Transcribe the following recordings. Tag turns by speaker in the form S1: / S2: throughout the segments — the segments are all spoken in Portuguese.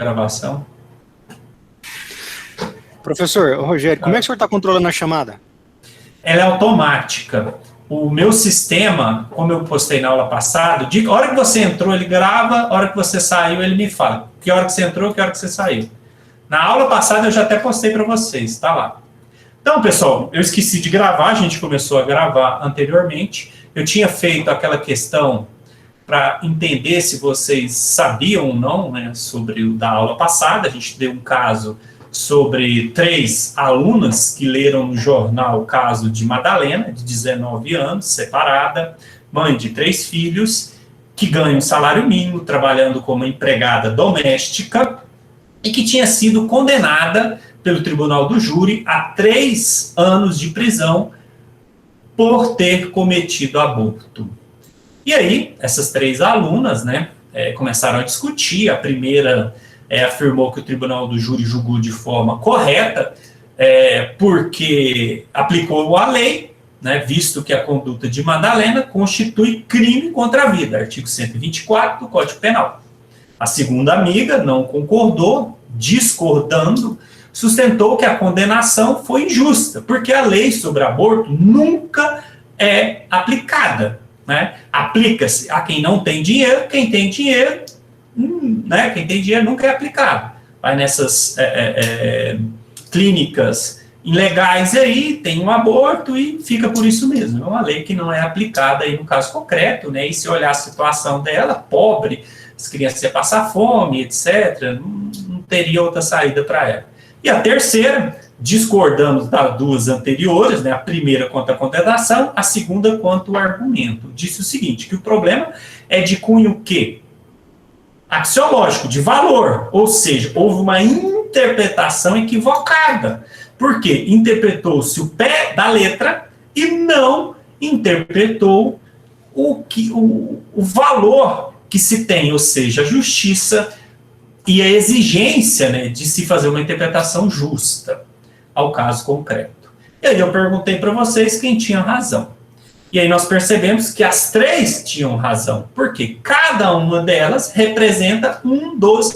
S1: Gravação.
S2: Professor, Rogério, como é que o senhor está controlando a chamada?
S1: Ela é automática. O meu sistema, como eu postei na aula passada, a hora que você entrou, ele grava, a hora que você saiu, ele me fala. Que hora que você entrou, que hora que você saiu. Na aula passada, eu já até postei para vocês, tá lá. Então, pessoal, eu esqueci de gravar, a gente começou a gravar anteriormente. Eu tinha feito aquela questão para entender se vocês sabiam ou não, né, sobre o da aula passada. A gente deu um caso sobre 3 alunas que leram no jornal o caso de Madalena, de 19 anos, separada, mãe de 3 filhos, que ganha um salário mínimo, trabalhando como empregada doméstica, e que tinha sido condenada pelo Tribunal do Júri a 3 anos de prisão por ter cometido aborto. E aí, essas 3 alunas, né, começaram a discutir. A primeira afirmou que o Tribunal do Júri julgou de forma correta, porque aplicou a lei, né, visto que a conduta de Madalena constitui crime contra a vida, artigo 124 do Código Penal. A segunda amiga não concordou, discordando, sustentou que a condenação foi injusta, porque a lei sobre aborto nunca é aplicada, né? Aplica-se a quem não tem dinheiro, quem tem dinheiro, né? Quem tem dinheiro nunca é aplicado. Vai nessas clínicas ilegais aí, tem um aborto e fica por isso mesmo. É uma lei que não é aplicada aí no caso concreto, né? E se olhar a situação dela, pobre, as crianças iam passar fome, etc., não teria outra saída para ela. E a terceira, discordamos das 2 anteriores, né, a primeira quanto à condenação, a segunda quanto ao argumento. Disse o seguinte, que o problema é de cunho quê? Axiológico, de valor, ou seja, houve uma interpretação equivocada. Por quê? Interpretou-se o pé da letra e não interpretou o valor que se tem, ou seja, a justiça e a exigência, né, de se fazer uma interpretação justa ao caso concreto. E aí eu perguntei para vocês quem tinha razão. E aí nós percebemos que as 3 tinham razão, porque cada uma delas representa um dos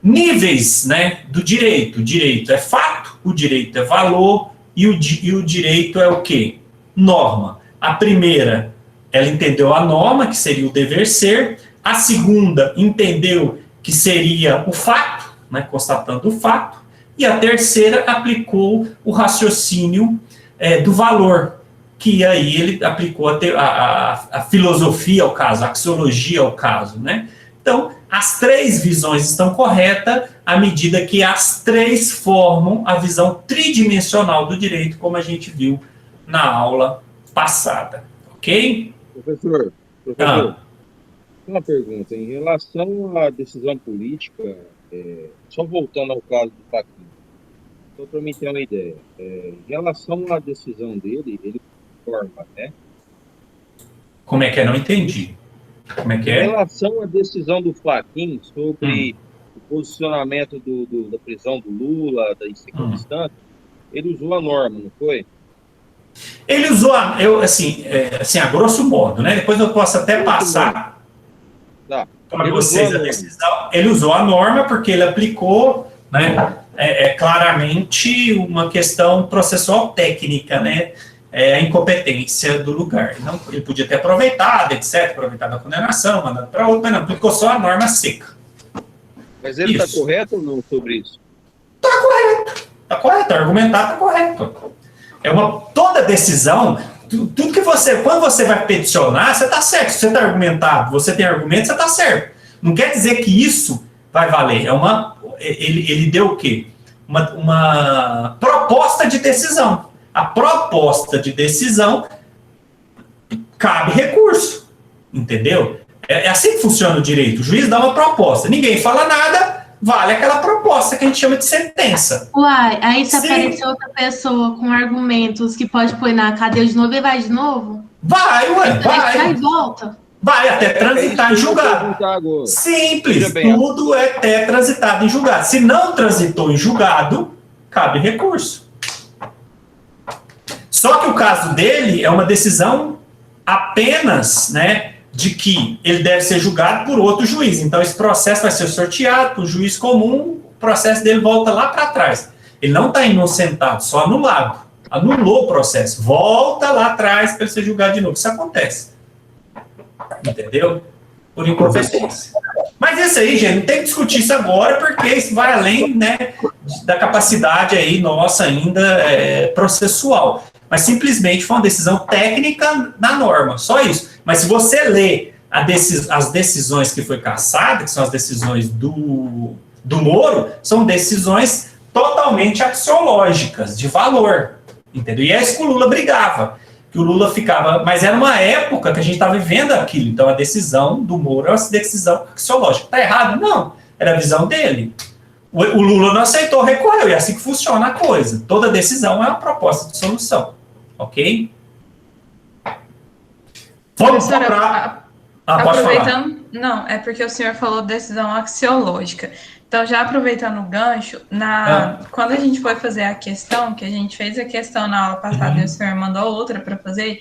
S1: níveis, né, do direito. O direito é fato, o direito é valor e o direito é o quê? Norma. A primeira, ela entendeu a norma, que seria o dever ser. A segunda entendeu que seria o fato, né, constatando o fato, e a terceira aplicou o raciocínio do valor, que aí ele aplicou a filosofia ao caso, a axiologia ao caso, né? Então, as 3 visões estão corretas à medida que as 3 formam a visão tridimensional do direito, como a gente viu na aula passada, ok?
S3: Professor, uma pergunta. Em relação à decisão política, só voltando ao caso do Fachin, só para mim ter uma ideia, em relação à decisão dele, ele forma, né?
S1: Como é que é? Não entendi. Como é que é?
S3: Em relação à decisão do Fachin sobre o posicionamento da prisão do Lula, da segunda instância, ele usou a norma, não foi?
S1: Ele usou, a grosso modo, né? Depois eu posso até passar para vocês a decisão. Ele usou a norma porque ele aplicou, né, claramente uma questão processual técnica, né? A incompetência do lugar. Então, ele podia ter aproveitado, etc., aproveitado a condenação, mandado para outro, mas não, aplicou só a norma seca.
S3: Mas ele está correto ou não sobre isso?
S1: Está correto, argumentar está correto. Toda decisão, tudo que quando você vai peticionar, você está certo. Se você está argumentado, você tem argumento, você está certo. Não quer dizer que isso vai valer. Ele deu o quê? Uma proposta de decisão. A proposta de decisão cabe recurso, entendeu? É assim que funciona o direito. O juiz dá uma proposta, ninguém fala nada, vale aquela proposta que a gente chama de sentença.
S4: Uai, aí se aparecer outra pessoa com argumentos que pode pôr na cadeia de novo, e vai de novo?
S1: Vai.
S4: Vai e volta.
S1: Vai até transitar em julgado. Simples, tudo é até transitado em julgado. Se não transitou em julgado, cabe recurso. Só que o caso dele é uma decisão apenas, né, de que ele deve ser julgado por outro juiz. Então, esse processo vai ser sorteado para o juiz comum, o processo dele volta lá para trás. Ele não está inocentado, só anulado. Anulou o processo. Volta lá atrás para ele ser julgado de novo. Isso acontece. Entendeu? Por incompetência. Mas isso aí, gente, não tem que discutir isso agora, porque isso vai além, né, da capacidade aí nossa ainda processual. Mas simplesmente foi uma decisão técnica na norma, só isso. Mas se você lê as decisões que foi cassada, que são as decisões do Moro, são decisões totalmente axiológicas, de valor, entendeu? E é isso que o Lula brigava, que o Lula ficava... Mas era uma época que a gente estava vivendo aquilo, então a decisão do Moro é uma decisão axiológica. Está errado? Não, era a visão dele. O Lula não aceitou, recorreu, e é assim que funciona a coisa. Toda decisão é uma proposta de solução, ok? Vamos para...
S5: Aproveitando, não, é porque o senhor falou decisão axiológica. Então, já aproveitando o gancho, quando a gente foi fazer a questão, que a gente fez a questão na aula passada e o senhor mandou outra para fazer,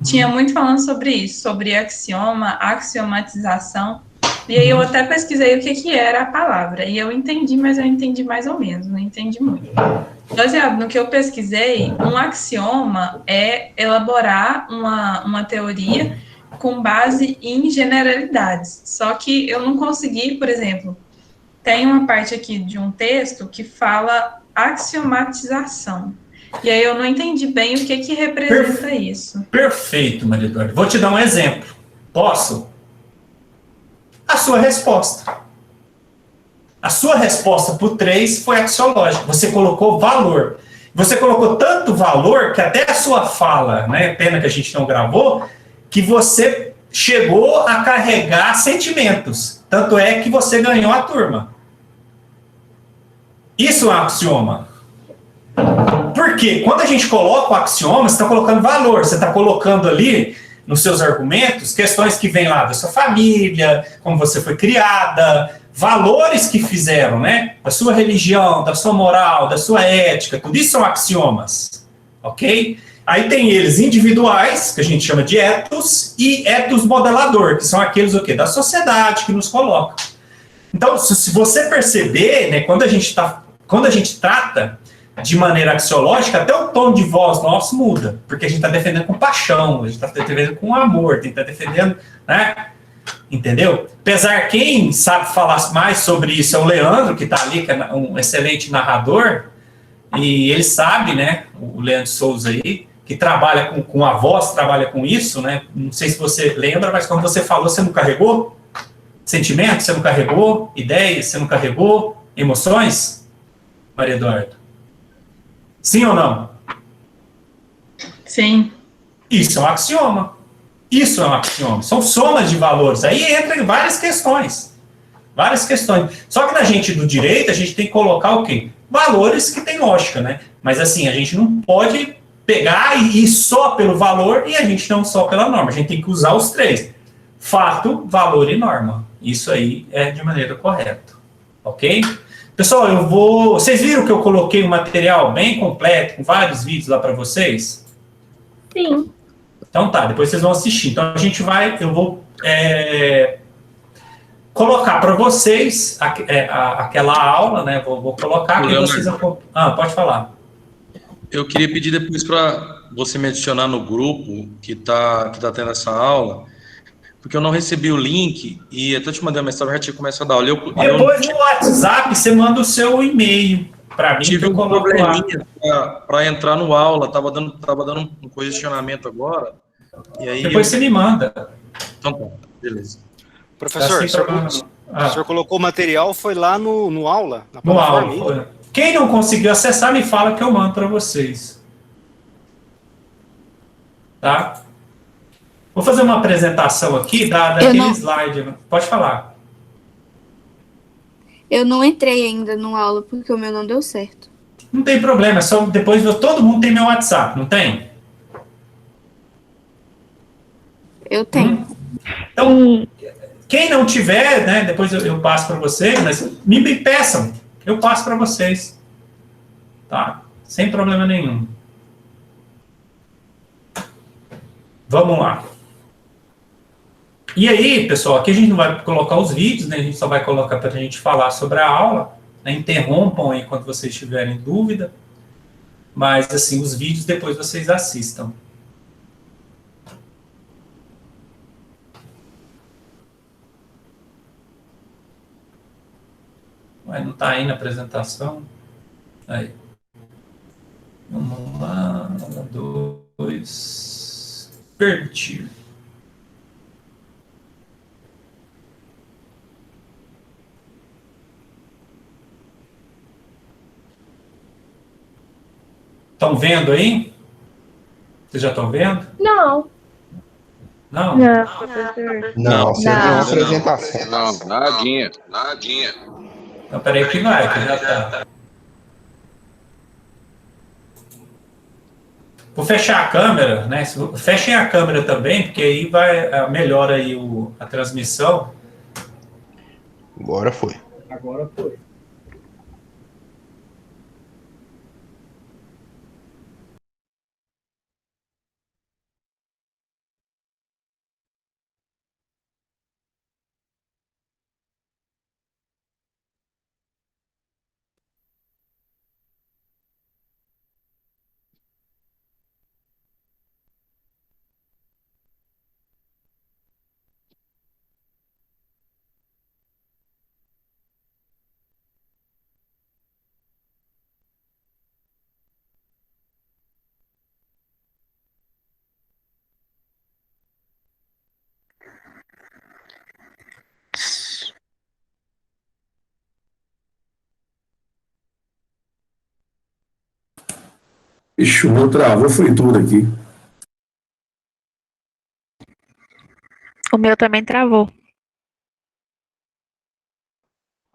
S5: tinha muito falando sobre isso, sobre axioma, axiomatização, e aí eu até pesquisei o que era a palavra, e eu entendi, mas eu entendi mais ou menos, não entendi muito. Baseado no que eu pesquisei, um axioma é elaborar uma teoria com base em generalidades, só que eu não consegui, por exemplo... Tem uma parte aqui de um texto que fala axiomatização. E aí eu não entendi bem o que representa isso.
S1: Perfeito, Maria Eduarda. Vou te dar um exemplo. Posso? A sua resposta. A sua resposta para o 3 foi axiológica. Você colocou valor. Você colocou tanto valor que até a sua fala, né, pena que a gente não gravou, que você chegou a carregar sentimentos. Tanto é que você ganhou a turma. Isso é um axioma. Por quê? Quando a gente coloca o axioma, você está colocando valor, você está colocando ali, nos seus argumentos, questões que vêm lá da sua família, como você foi criada, valores que fizeram, né? Da sua religião, da sua moral, da sua ética, tudo isso são axiomas. Ok? Aí tem eles individuais, que a gente chama de ethos, e ethos modelador, que são aqueles o quê? Da sociedade que nos coloca. Então, se você perceber, né, quando a gente trata de maneira axiológica, até o tom de voz nosso muda, porque a gente está defendendo com paixão, a gente está defendendo com amor, a gente está defendendo, né? Entendeu? Apesar, quem sabe falar mais sobre isso é o Leandro, que está ali, que é um excelente narrador, e ele sabe, né, o Leandro Souza aí, que trabalha com a voz, trabalha com isso, né? Não sei se você lembra, mas quando você falou, você não carregou sentimentos, você não carregou ideias, você não carregou emoções, Maria Eduarda? Sim ou não?
S5: Sim.
S1: Isso é um axioma. Isso é um axioma. São somas de valores. Aí entra em várias questões. Várias questões. Só que na gente do direito, a gente tem que colocar o quê? Valores que tem lógica, né? Mas assim, a gente não pode pegar e ir só pelo valor e a gente não só pela norma. A gente tem que usar os três. Fato, valor e norma. Isso aí é de maneira correta. Ok? Pessoal, vocês viram que eu coloquei um material bem completo, com vários vídeos lá para vocês?
S4: Sim.
S1: Então tá, depois vocês vão assistir. Então eu vou colocar para vocês aquela aula, né? Vou colocar que vocês... pode falar.
S6: Eu queria pedir depois para você me adicionar no grupo que tá tendo essa aula, porque eu não recebi o link e até te mandei uma mensagem, já tinha começado a aula.
S1: Depois no WhatsApp você manda o seu e-mail para mim.
S6: Tive um probleminha para entrar no aula, tava dando um congestionamento agora. E aí
S1: depois você me manda.
S6: Então tá, beleza.
S2: Professor, o senhor colocou o material, foi lá no aula?
S1: No aula. Quem não conseguiu acessar, me fala que eu mando para vocês. Tá? Vou fazer uma apresentação aqui daquele slide. Pode falar.
S7: Eu não entrei ainda no aula porque o meu não deu certo.
S1: Não tem problema, é só depois todo mundo tem meu WhatsApp, não tem?
S7: Eu tenho.
S1: Então, quem não tiver, né, depois eu passo para vocês, mas me peçam, eu passo para vocês. Tá? Sem problema nenhum. Vamos lá. E aí, pessoal, aqui a gente não vai colocar os vídeos, né? A gente só vai colocar para a gente falar sobre a aula. Né? Interrompam aí quando vocês tiverem dúvida. Mas, assim, os vídeos depois vocês assistam. Ué, não está aí na apresentação? Aí. Vamos lá. 2. Permitir. Estão vendo aí? Vocês já estão vendo?
S8: Não.
S1: Não?
S8: Não, professor.
S9: Não, você tem uma apresentação.
S3: Não, nadinha.
S1: Então, peraí que vai, que já tá. Vou fechar a câmera, né? Fechem a câmera também, porque aí vai melhora aí a transmissão.
S9: Agora foi.
S1: Agora foi.
S10: Ixi, o meu travou, foi tudo aqui.
S8: O meu também travou.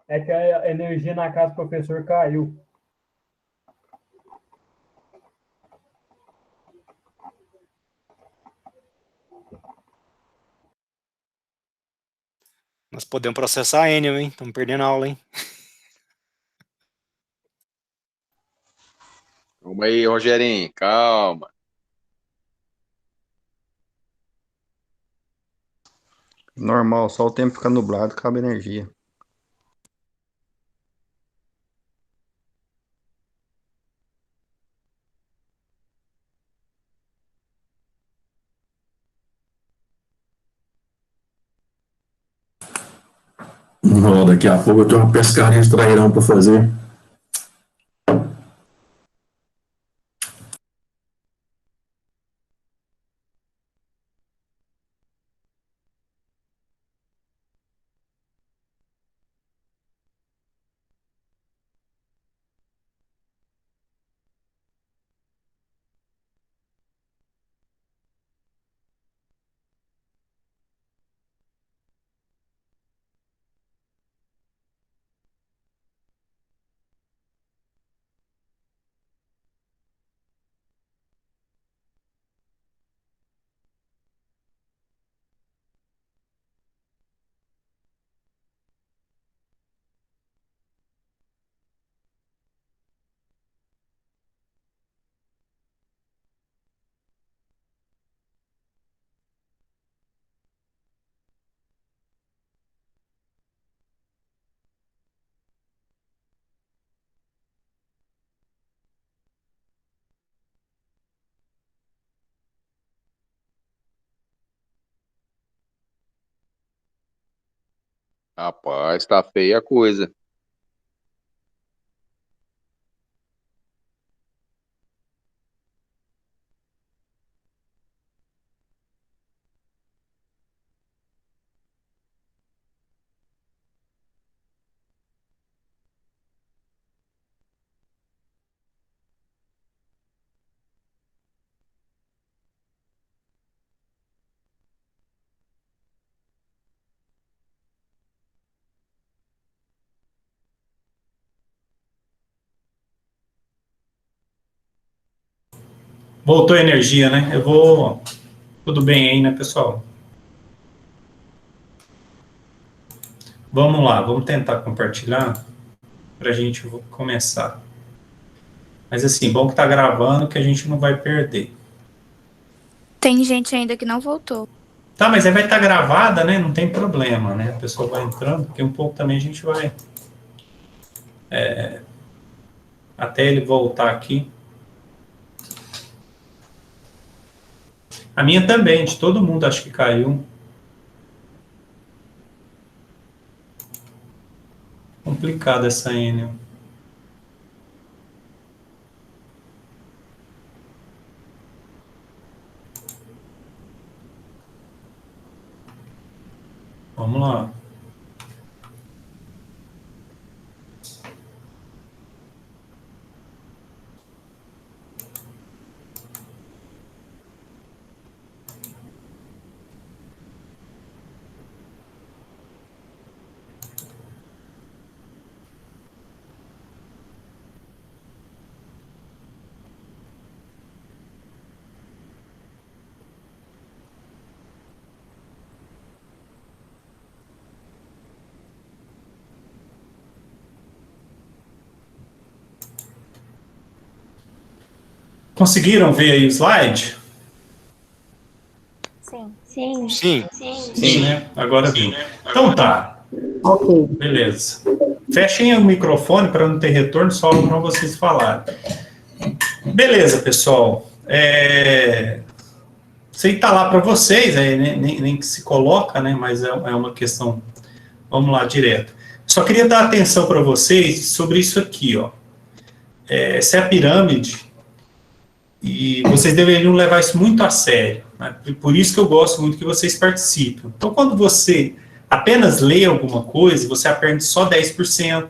S11: É que a energia na casa do professor caiu.
S2: Nós podemos processar a Enel, hein? Estamos perdendo a aula, hein?
S3: Calma aí, Rogerinho, calma.
S9: Normal, só o tempo fica nublado, acaba a energia.
S10: Não, daqui a pouco eu tenho uma pescaria de trairão para fazer.
S3: Rapaz, tá feia a coisa.
S1: Voltou a energia, né? Eu vou... Tudo bem aí, né, pessoal? Vamos lá, vamos tentar compartilhar para a gente começar. Mas assim, bom que tá gravando, que a gente não vai perder.
S7: Tem gente ainda que não voltou.
S1: Tá, mas aí vai estar gravada, né? Não tem problema, né? A pessoa vai entrando, porque um pouco também a gente vai... até ele voltar aqui. A minha também, de todo mundo, acho que caiu. Complicada essa Enel. Vamos lá. Conseguiram ver aí o slide?
S7: Sim.
S1: Sim, né? Agora sim. Então tá. Ok. Beleza. Fechem o microfone para não ter retorno, só para vocês falarem. Beleza, pessoal. Sei que tá lá para vocês, nem que se coloca, né? Mas é uma questão. Vamos lá, direto. Só queria dar atenção para vocês sobre isso aqui, ó. Essa é a pirâmide. E vocês deveriam levar isso muito a sério, né? Por isso que eu gosto muito que vocês participem. Então, quando você apenas lê alguma coisa, você aprende só 10%.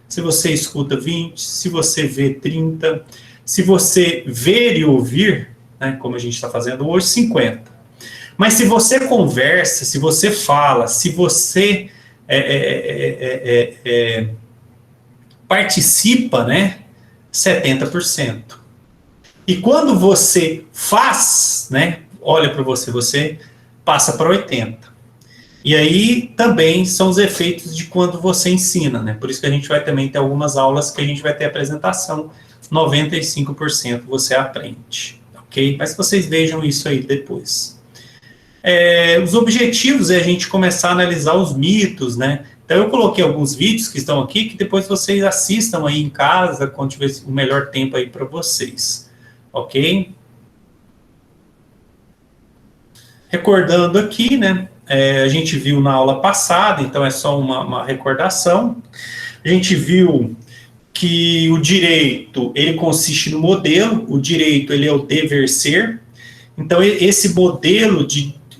S1: Se você escuta 20%, se você vê 30%, se você ver e ouvir, né, como a gente está fazendo hoje, 50%. Mas se você conversa, se você fala, se você participa, né, 70%. E quando você faz, né, olha para você passa para 80%. E aí também são os efeitos de quando você ensina, né? Por isso que a gente vai também ter algumas aulas que a gente vai ter apresentação, 95% você aprende, ok? Mas vocês vejam isso aí depois. Os objetivos é a gente começar a analisar os mitos, né? Então eu coloquei alguns vídeos que estão aqui, que depois vocês assistam aí em casa, quando tiver o melhor tempo aí para vocês. Ok? Recordando aqui, né? A gente viu na aula passada, então é só uma recordação. A gente viu que o direito, ele consiste no modelo, o direito, ele é o dever ser. Então, esse modelo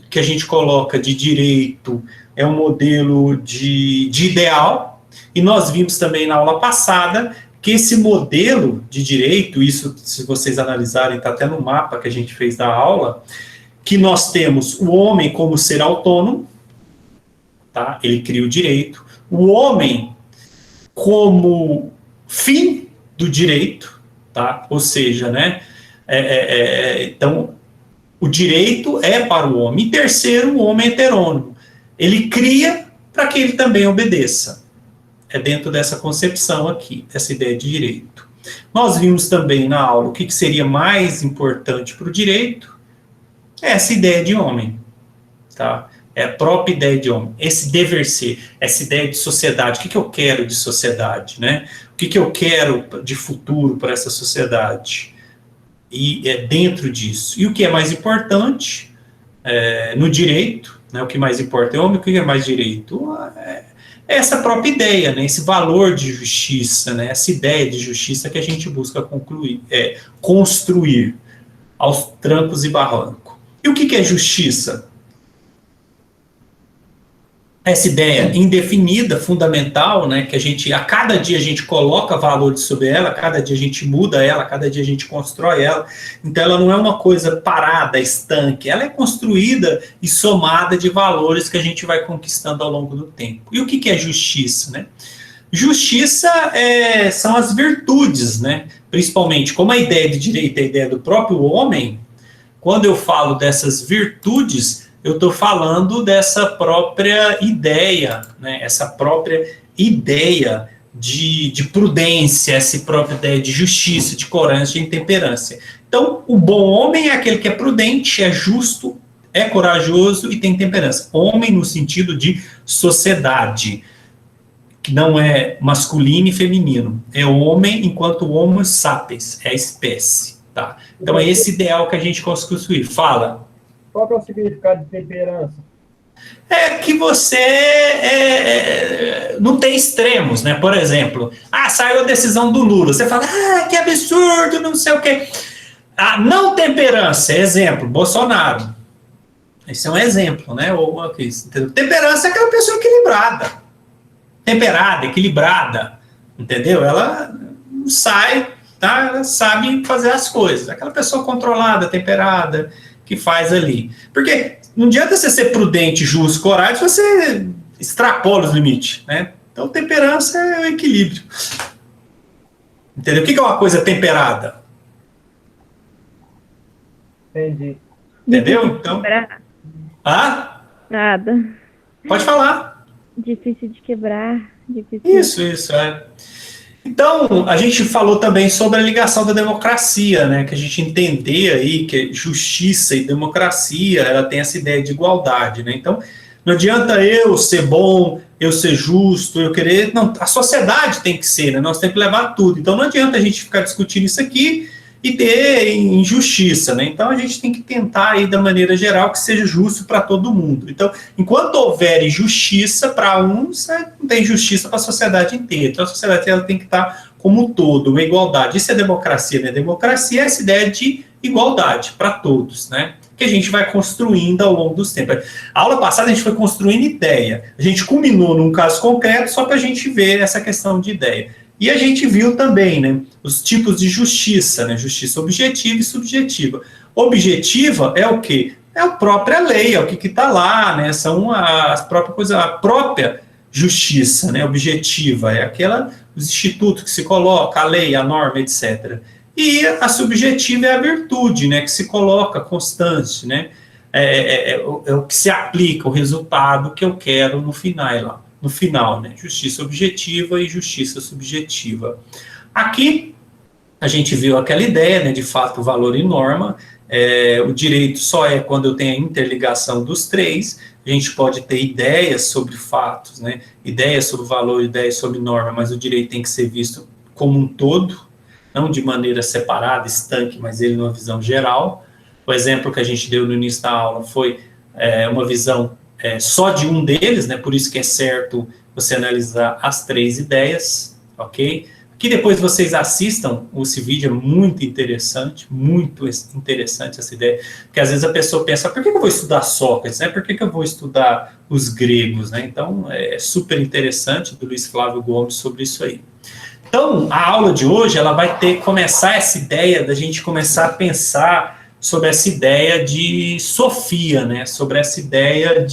S1: que a gente coloca de direito é um modelo de ideal, e nós vimos também na aula passada que esse modelo de direito, isso, se vocês analisarem, está até no mapa que a gente fez da aula, que nós temos o homem como ser autônomo, tá? Ele cria o direito, o homem como fim do direito, tá? Ou seja, né? Então, o direito é para o homem. E terceiro, o homem heterônomo. Ele cria para que ele também obedeça. É dentro dessa concepção aqui, essa ideia de direito. Nós vimos também na aula o que seria mais importante para o direito, essa ideia de homem, tá? É a própria ideia de homem, esse dever ser, essa ideia de sociedade, o que eu quero de sociedade, né? O que eu quero de futuro para essa sociedade? E é dentro disso. E o que é mais importante no direito, né? O que mais importa é homem, o que é mais direito? Essa própria ideia, né, esse valor de justiça, né, essa ideia de justiça que a gente busca construir aos trancos e barrancos. E o que é justiça? Essa ideia indefinida, fundamental, né, que a cada dia a gente coloca valores sobre ela, a cada dia a gente muda ela, a cada dia a gente constrói ela. Então ela não é uma coisa parada, estanque, ela é construída e somada de valores que a gente vai conquistando ao longo do tempo. E o que é justiça, né? Justiça são as virtudes, né? Principalmente, como a ideia de direito é a ideia do próprio homem, quando eu falo dessas virtudes, eu estou falando dessa própria ideia, né? Essa própria ideia de prudência, essa própria ideia de justiça, de coerência, de intemperância. Então, o bom homem é aquele que é prudente, é justo, é corajoso e tem temperança. Homem no sentido de sociedade, que não é masculino e feminino. É homem enquanto homo sapiens, é a espécie. Tá? Então é esse ideal que a gente consegue construir. Fala.
S11: Qual que é o significado de temperança?
S1: É que você não tem extremos, né? Por exemplo, saiu a decisão do Lula. Você fala, que absurdo, não sei o quê. A não temperança, exemplo, Bolsonaro. Esse é um exemplo, né? Temperança é aquela pessoa equilibrada. Temperada, equilibrada. Entendeu? Ela sai, tá? Ela sabe fazer as coisas. Aquela pessoa controlada, temperada, que faz ali. Porque não adianta você ser prudente, justo, corajoso, você extrapola os limites, né? Então, temperança é o equilíbrio. Entendeu? O que é uma coisa temperada?
S11: Entendi.
S1: Entendeu? Então.
S8: Nada.
S1: Pode falar.
S8: Difícil de quebrar. Difícil.
S1: Isso, é. Então, a gente falou também sobre a ligação da democracia, né? Que a gente entender aí que justiça e democracia, ela tem essa ideia de igualdade, né? Então, não adianta eu ser bom, eu ser justo, eu querer... Não, a sociedade tem que ser, né? Nós temos que levar tudo. Então, não adianta a gente ficar discutindo isso aqui e ter injustiça, né? Então, a gente tem que tentar aí, da maneira geral, que seja justo para todo mundo. Então, enquanto houver injustiça para uns, não tem justiça para a sociedade inteira. Então, a sociedade ela tem que estar como um todo, uma igualdade. Isso é democracia, né? Democracia é essa ideia de igualdade para todos, né? Que a gente vai construindo ao longo dos tempos. A aula passada a gente foi construindo ideia. A gente culminou num caso concreto só para a gente ver essa questão de ideia. E a gente viu também, né, os tipos de justiça, né, justiça objetiva e subjetiva. Objetiva é o quê? É a própria lei, é o que está lá, né, são as próprias coisas, a própria justiça, né, objetiva, é os institutos que se coloca, a lei, a norma, etc. E a subjetiva é a virtude, né, que se coloca constante, né, é o que se aplica, o resultado que eu quero no final, né? Justiça objetiva e justiça subjetiva. Aqui, a gente viu aquela ideia, né, de fato, valor e norma. O direito só é quando eu tenho a interligação dos três. A gente pode ter ideias sobre fatos, né, ideias sobre valor, ideias sobre norma, mas o direito tem que ser visto como um todo, não de maneira separada, estanque, mas ele numa visão geral. O exemplo que a gente deu no início da aula foi uma visão só de um deles, né? Por isso que é certo você analisar as três ideias, ok? Que depois vocês assistam esse vídeo, é muito interessante essa ideia, porque às vezes a pessoa pensa, por que eu vou estudar Sócrates, né? Por que eu vou estudar os gregos, né? Então, é super interessante, do Luiz Flávio Gomes, sobre isso aí. Então, a aula de hoje, ela vai começar essa ideia da gente começar a pensar sobre essa ideia de sofia, né? Sobre essa ideia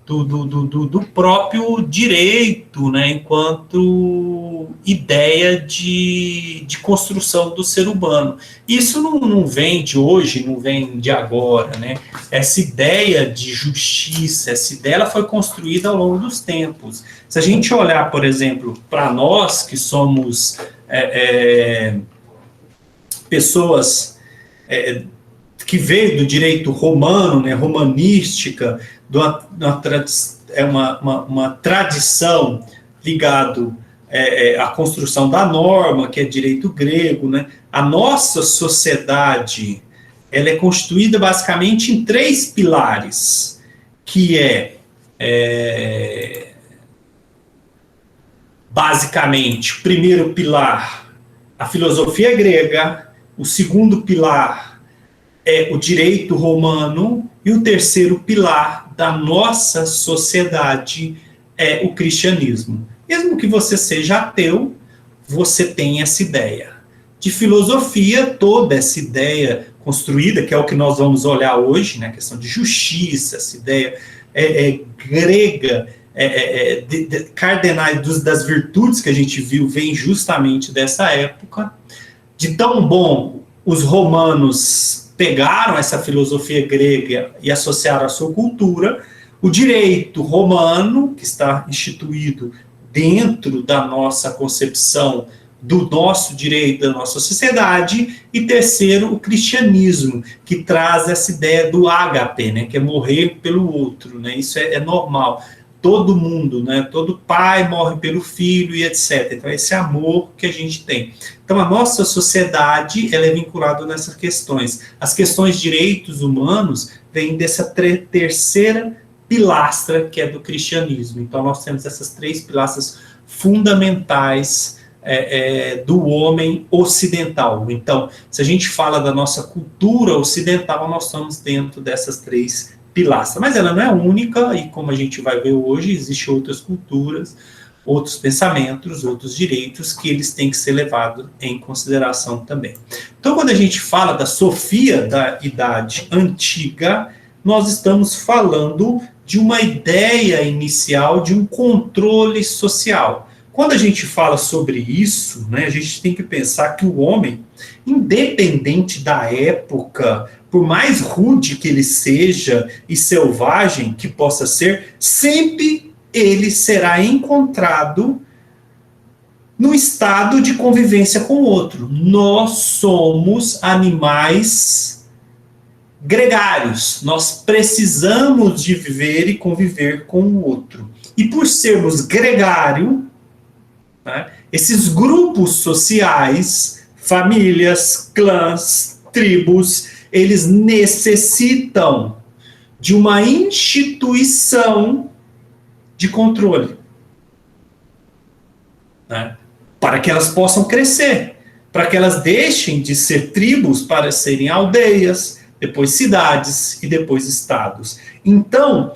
S1: do próprio direito, né? Enquanto ideia de construção do ser humano. Isso não vem de hoje, não vem de agora, né? Essa ideia de justiça, essa ideia ela foi construída ao longo dos tempos. Se a gente olhar, por exemplo, para nós que somos pessoas que veio do direito romano, né, romanística, uma tradição ligado à construção da norma, que é direito grego, né? A nossa sociedade ela é constituída basicamente em três pilares, que basicamente, o primeiro pilar, a filosofia grega. O segundo pilar é o direito romano e o terceiro pilar da nossa sociedade é o cristianismo. Mesmo que você seja ateu, você tem essa ideia. De filosofia, toda essa ideia construída, que é o que nós vamos olhar hoje, né, a questão de justiça, essa ideia grega, cardenais das virtudes que a gente viu, vem justamente dessa época. De tão bom, os romanos pegaram essa filosofia grega e associaram à sua cultura, o direito romano, que está instituído dentro da nossa concepção do nosso direito, da nossa sociedade, e terceiro, o cristianismo, que traz essa ideia do ágape, né, que é morrer pelo outro, né, isso é normal, todo mundo, né, todo pai morre pelo filho e etc, então esse amor que a gente tem. Então a nossa sociedade, ela é vinculada nessas questões, as questões de direitos humanos vêm dessa terceira pilastra, que é do cristianismo, então nós temos essas 3 pilastras fundamentais do homem ocidental. Então, se a gente fala da nossa cultura ocidental, nós estamos dentro dessas 3 pilastras. Mas ela não é única, e como a gente vai ver hoje, existem outras culturas, outros pensamentos, outros direitos, que eles têm que ser levados em consideração também. Então, quando a gente fala da Sofia da Idade Antiga, nós estamos falando de uma ideia inicial de um controle social. Quando a gente fala sobre isso, né, a gente tem que pensar que o homem, independente da época, por mais rude que ele seja e selvagem que possa ser, sempre ele será encontrado no estado de convivência com o outro. Nós somos animais gregários, nós precisamos de viver e conviver com o outro. E por sermos gregário, né, esses grupos sociais, famílias, clãs, tribos, eles necessitam de uma instituição de controle, né, para que elas possam crescer, para que elas deixem de ser tribos para serem aldeias, depois cidades e depois estados. Então,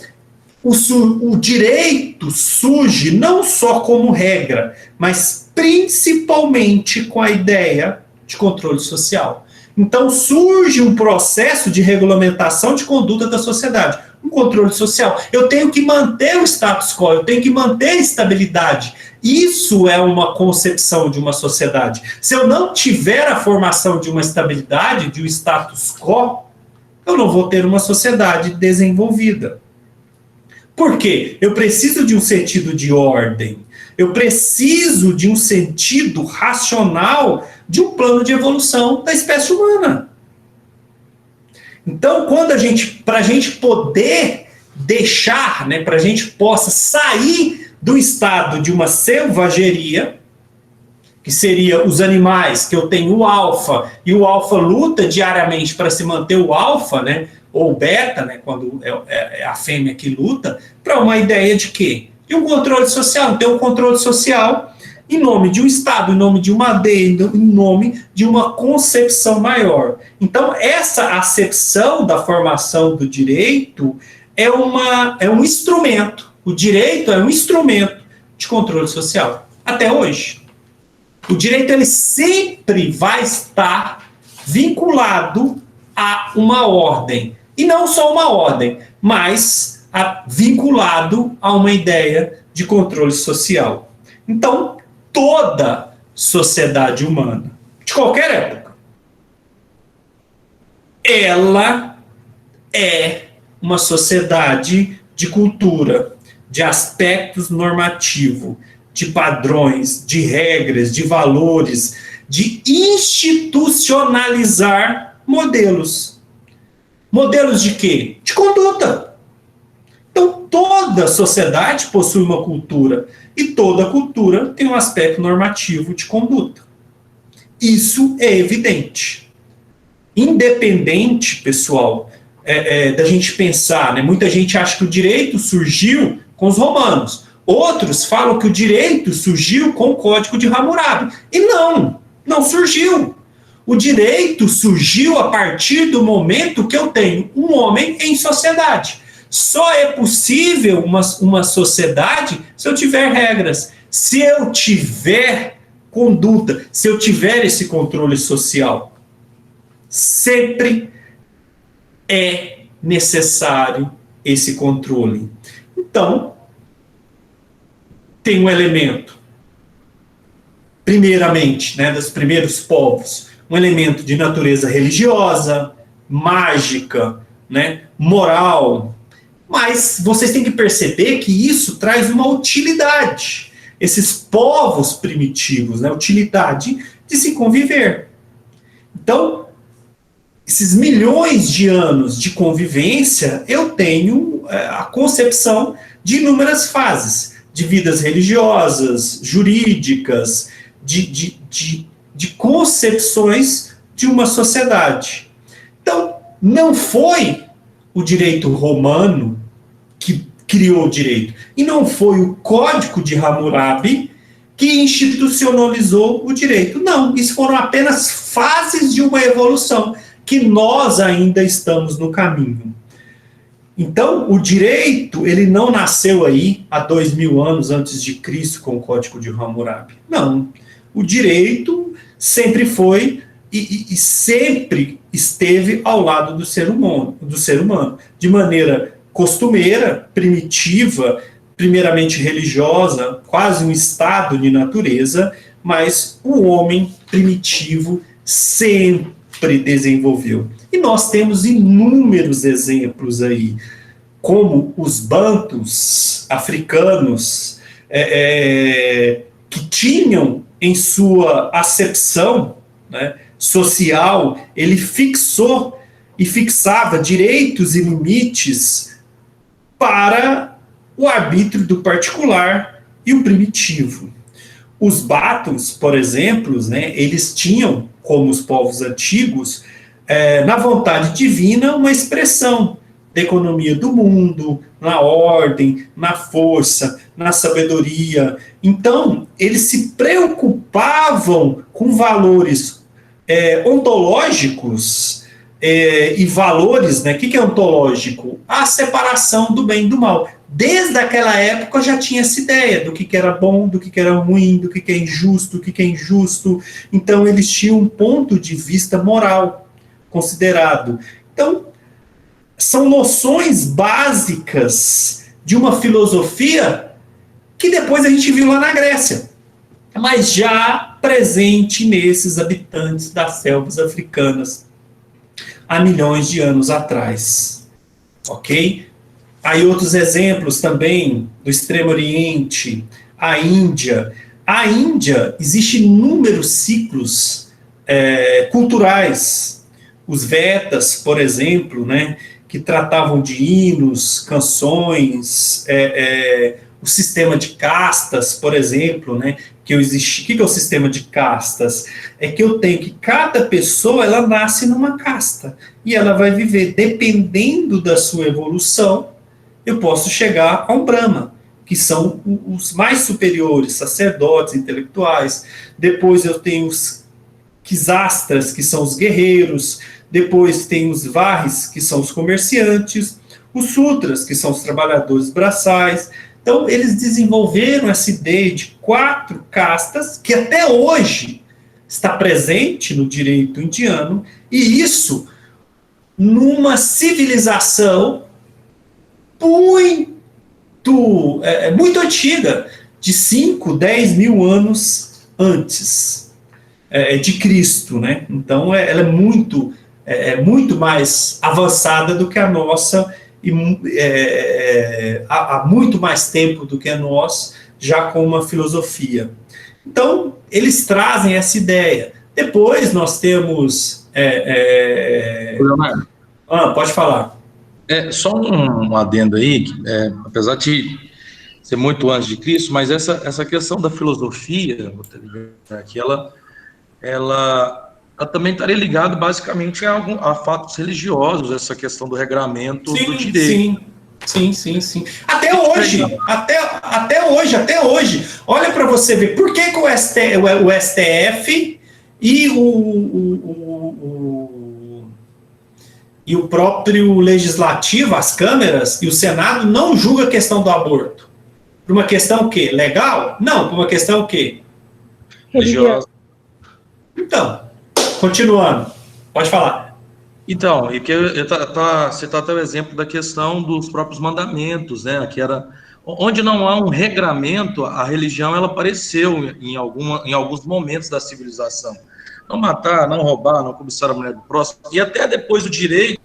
S1: o direito surge não só como regra, mas principalmente com a ideia de controle social. Então surge um processo de regulamentação de conduta da sociedade, um controle social. Eu tenho que manter o status quo, eu tenho que manter a estabilidade. Isso é uma concepção de uma sociedade. Se eu não tiver a formação de uma estabilidade, de um status quo, eu não vou ter uma sociedade desenvolvida. Por quê? Eu preciso de um sentido de ordem, eu preciso de um sentido racional de um plano de evolução da espécie humana. Então, para a gente poder deixar, né, para a gente possa sair do estado de uma selvageria, que seria os animais, que eu tenho o alfa, e o alfa luta diariamente para se manter o alfa, né, ou beta, né, quando é a fêmea que luta, para uma ideia de quê? De um controle social. Então, um controle social em nome de um Estado, em nome de uma aldeia, em nome de uma concepção maior. Então, essa acepção da formação do direito é um instrumento. O direito é um instrumento de controle social, até hoje. O direito, ele sempre vai estar vinculado a uma ordem. E não só uma ordem, mas vinculado a uma ideia de controle social. Então, toda sociedade humana, de qualquer época, ela é uma sociedade de cultura, de aspectos normativos, de padrões, de regras, de valores, de institucionalizar modelos. Modelos de quê? De conduta. Então, toda sociedade possui uma cultura, e toda cultura tem um aspecto normativo de conduta. Isso é evidente. Independente, pessoal, da gente pensar, né? Muita gente acha que o direito surgiu com os romanos. Outros falam que o direito surgiu com o Código de Hammurabi. E não surgiu. O direito surgiu a partir do momento que eu tenho um homem em sociedade. Só é possível uma sociedade se eu tiver regras, se eu tiver conduta, se eu tiver esse controle social. Sempre é necessário esse controle. Então, tem um elemento, primeiramente, né, dos primeiros povos, um elemento de natureza religiosa, mágica, né, moral, mas vocês têm que perceber que isso traz uma utilidade. esses povos primitivos, né? Utilidade de se conviver. Então, esses milhões de anos de convivência, eu tenho a concepção de inúmeras fases, de vidas religiosas, jurídicas, de concepções de uma sociedade. Então, não foi o direito romano que criou o direito, e não foi o Código de Hammurabi que institucionalizou o direito. Não, isso foram apenas fases de uma evolução, que nós ainda estamos no caminho. Então, o direito, ele não nasceu aí há 2000 anos antes de Cristo com o Código de Hammurabi. Não. O direito sempre foi e sempre esteve ao lado do ser humano, de maneira costumeira, primitiva, primeiramente religiosa, quase um estado de natureza, mas o homem primitivo sempre desenvolveu. E nós temos inúmeros exemplos aí, como os bantus africanos, que tinham em sua acepção, né, social, ele fixou e fixava direitos e limites para o arbítrio do particular e o primitivo. Os batus, por exemplo, né, eles tinham, como os povos antigos, na vontade divina, uma expressão da economia do mundo, na ordem, na força, na sabedoria. Então, eles se preocupavam com valores ontológicos e valores, né? O que é ontológico? A separação do bem e do mal. Desde aquela época já tinha essa ideia do que era bom, do que era ruim, do que é injusto, do que é injusto. Então, eles tinham um ponto de vista moral considerado. Então, são noções básicas de uma filosofia que depois a gente viu lá na Grécia, mas já presente nesses habitantes das selvas africanas há milhões de anos atrás. Ok? Aí outros exemplos também do Extremo Oriente, a Índia. A Índia, existem inúmeros ciclos culturais. Os Vedas, por exemplo, né, que tratavam de hinos, canções, o sistema de castas, por exemplo, né, que existe. O que é o sistema de castas? É que eu tenho que cada pessoa, ela nasce numa casta, e ela vai viver, dependendo da sua evolução, eu posso chegar a um Brahma, que são os mais superiores, sacerdotes, intelectuais. Depois eu tenho os Ksastras, que são os guerreiros. Depois tem os Varris, que são os comerciantes. Os Sutras, que são os trabalhadores braçais. Então, eles desenvolveram essa ideia de 4 castas, que até hoje está presente no direito indiano, e isso numa civilização muito antiga, de 5, 10 mil anos antes de Cristo, né? Então, ela é muito mais avançada do que a nossa, e há muito mais tempo do que a nossa, já com uma filosofia. Então, eles trazem essa ideia. Depois nós temos... pode falar.
S6: Só um adendo aí, apesar de ser muito antes de Cristo, mas essa questão da filosofia, que ela também estaria ligada basicamente a fatos religiosos, essa questão do regramento do direito.
S1: Sim. Até hoje. Olha para você ver, por que o STF e e o próprio legislativo, as câmeras e o Senado não julgam a questão do aborto? Por uma questão o quê? Legal? Não, por uma questão o quê?
S6: Religiosa.
S1: Então, continuando, pode falar.
S6: Então, você está até o exemplo da questão dos próprios mandamentos, né? Que era onde não há um regramento, a religião ela apareceu em alguns momentos da civilização. Não matar, não roubar, não cobiçar a mulher do próximo. E até depois o direito,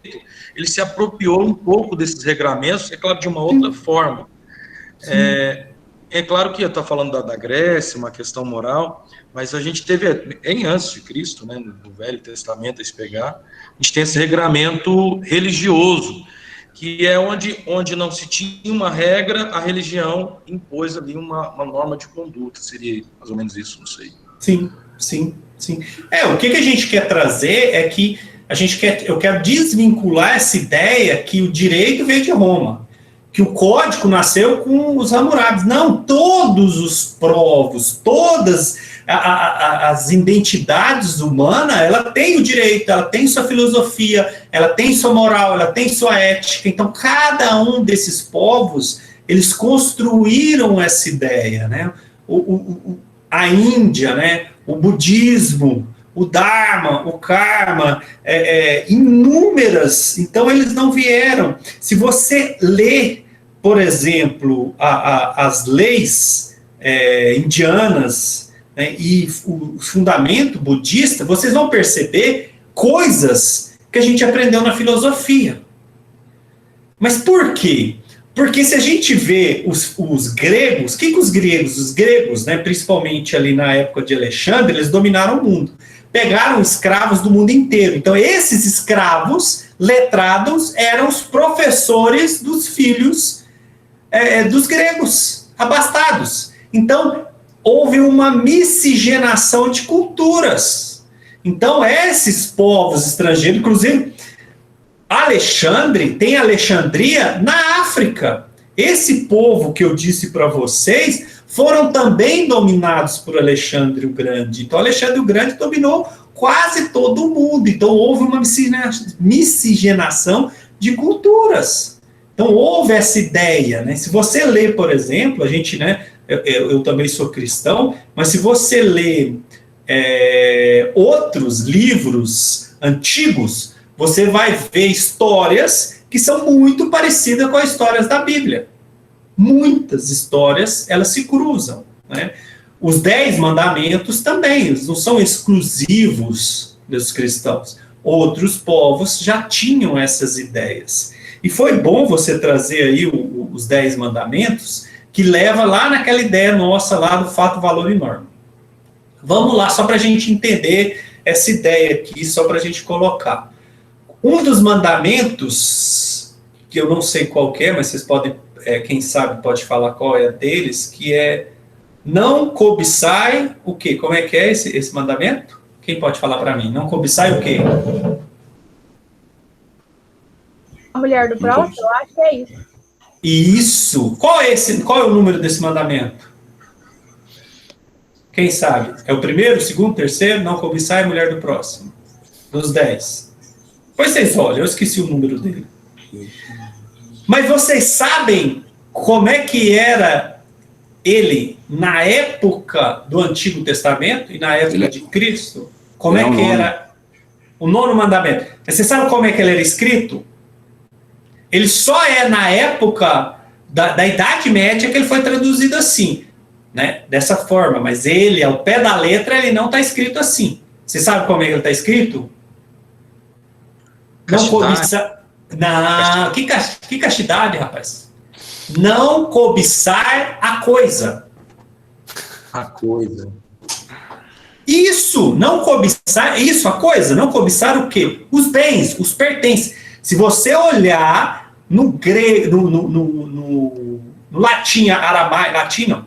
S6: ele se apropriou um pouco desses regramentos, é claro, de uma outra forma. É claro que eu estou falando da Grécia, uma questão moral, mas a gente teve, antes de Cristo, né, no Velho Testamento, se pegar, a gente tem esse regramento religioso, que é onde não se tinha uma regra, a religião impôs ali uma norma de conduta, seria mais ou menos isso, não sei.
S1: Sim. O que a gente quer trazer é que eu quero desvincular essa ideia que o direito veio de Roma, que o código nasceu com os Hammurabi. Não, todos os povos, todas as identidades humanas, ela tem o direito, ela tem sua filosofia, ela tem sua moral, ela tem sua ética. Então, cada um desses povos, eles construíram essa ideia, né? A Índia, né? O budismo, o Dharma, o Karma, inúmeras. Então, eles não vieram. Se você lê, por exemplo, as leis indianas, né, e o fundamento budista, vocês vão perceber coisas que a gente aprendeu na filosofia. Mas por quê? Porque se a gente vê os gregos, o que os gregos, né, principalmente ali na época de Alexandre, eles dominaram o mundo. Pegaram escravos do mundo inteiro. Então, esses escravos letrados eram os professores dos filhos dos gregos, abastados. Então, houve uma miscigenação de culturas. Então, esses povos estrangeiros, inclusive, Alexandre tem Alexandria na África. Esse povo que eu disse para vocês foram também dominados por Alexandre o Grande. Então, Alexandre o Grande dominou quase todo o mundo. Então, houve uma miscigenação de culturas. Então, houve essa ideia, né? Se você lê, por exemplo, a gente, né? Eu também sou cristão, mas se você lê outros livros antigos, você vai ver histórias que são muito parecidas com as histórias da Bíblia. Muitas histórias, elas se cruzam, né? Os 10 mandamentos também, eles não são exclusivos dos cristãos. Outros povos já tinham essas ideias. E foi bom você trazer aí os 10 mandamentos, que leva lá naquela ideia nossa lá do fato, valor e norma. Vamos lá, só para a gente entender essa ideia aqui, só para a gente colocar. Um dos mandamentos, que eu não sei qual que é, mas vocês podem, quem sabe pode falar qual é deles, que é não cobiçai o quê? Como é que é esse mandamento? Quem pode falar para mim? Não cobiçai o quê?
S8: A mulher do próximo, eu acho que é isso.
S1: Isso. Qual é o número desse mandamento? Quem sabe? É o primeiro, o segundo, o terceiro? Não cobiçai a mulher do próximo. Dos 10. Pois vocês olham, eu esqueci o número dele. Mas vocês sabem como é que era ele na época do Antigo Testamento e na época de Cristo? Como é que era o 9º mandamento? Você sabe como é que ele era escrito? Ele só na época da Idade Média que ele foi traduzido assim, né? Dessa forma, mas ele, ao pé da letra, ele não está escrito assim. Você sabe como é que ele está escrito? Não cobiçar. Não, que castidade, rapaz? Não cobiçar a coisa.
S6: A coisa.
S1: Isso, não cobiçar, isso, a coisa, não cobiçar o quê? Os bens, os pertences. Se você olhar no grego, no latim, latino,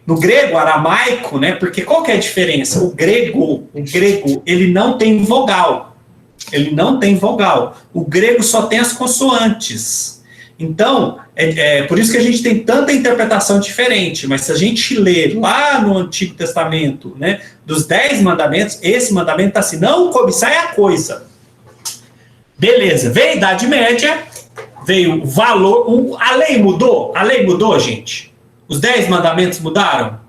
S1: no grego aramaico, né? Porque qual que é a diferença? O grego, ele não tem vogal. Ele não tem vogal. O grego só tem as consoantes. Então, por isso que a gente tem tanta interpretação diferente. Mas se a gente ler lá no Antigo Testamento, né, dos 10 mandamentos, esse mandamento está assim, não cobiçar é a coisa. Beleza, veio a Idade Média, veio o valor, a lei mudou? A lei mudou, gente? Os 10 mandamentos mudaram?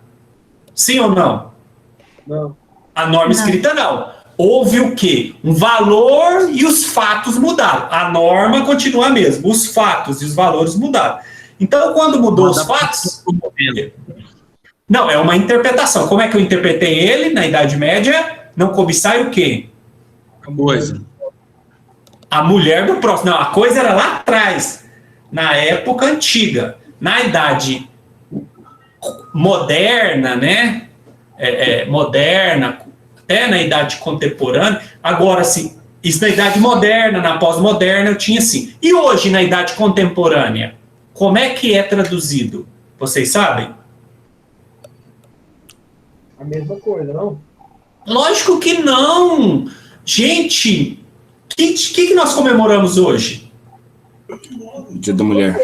S1: Sim ou não?
S11: Não.
S1: A norma escrita não. Houve o quê? Um valor e os fatos mudaram. A norma continua a mesma. Os fatos e os valores mudaram. Então, quando mudou os fatos... Não, é uma interpretação. Como é que eu interpretei ele na Idade Média? Não cobiçai o quê?
S6: A coisa.
S1: A mulher do próximo. Não, a coisa era lá atrás, na época antiga. Na Idade moderna, né? Moderna, até na idade contemporânea. Agora, assim, isso na idade moderna, na pós-moderna, eu tinha assim. E hoje, na idade contemporânea, como é que é traduzido? Vocês sabem?
S11: A mesma coisa, não?
S1: Lógico que não! Gente, o que nós comemoramos hoje?
S10: Dia da Mulher.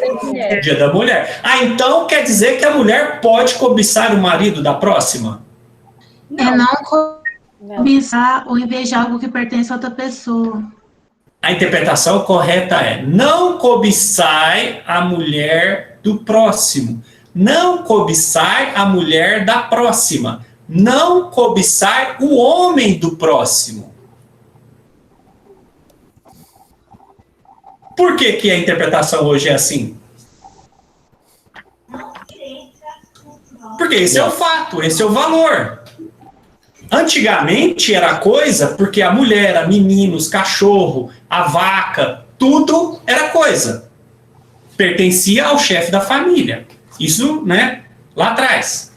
S1: Dia da Mulher. Ah, então quer dizer que a mulher pode cobiçar o marido da próxima?
S4: Não cobiçar ou invejar algo que pertence a outra pessoa.
S1: A interpretação correta é: não cobiçai a mulher do próximo. Não cobiçai a mulher da próxima. Não cobiçai o homem do próximo. Por que a interpretação hoje é assim? Porque esse é o fato, esse é o valor. Antigamente era coisa porque a mulher, a menino, os cachorro, a vaca, tudo era coisa. Pertencia ao chefe da família. Isso, né, lá atrás.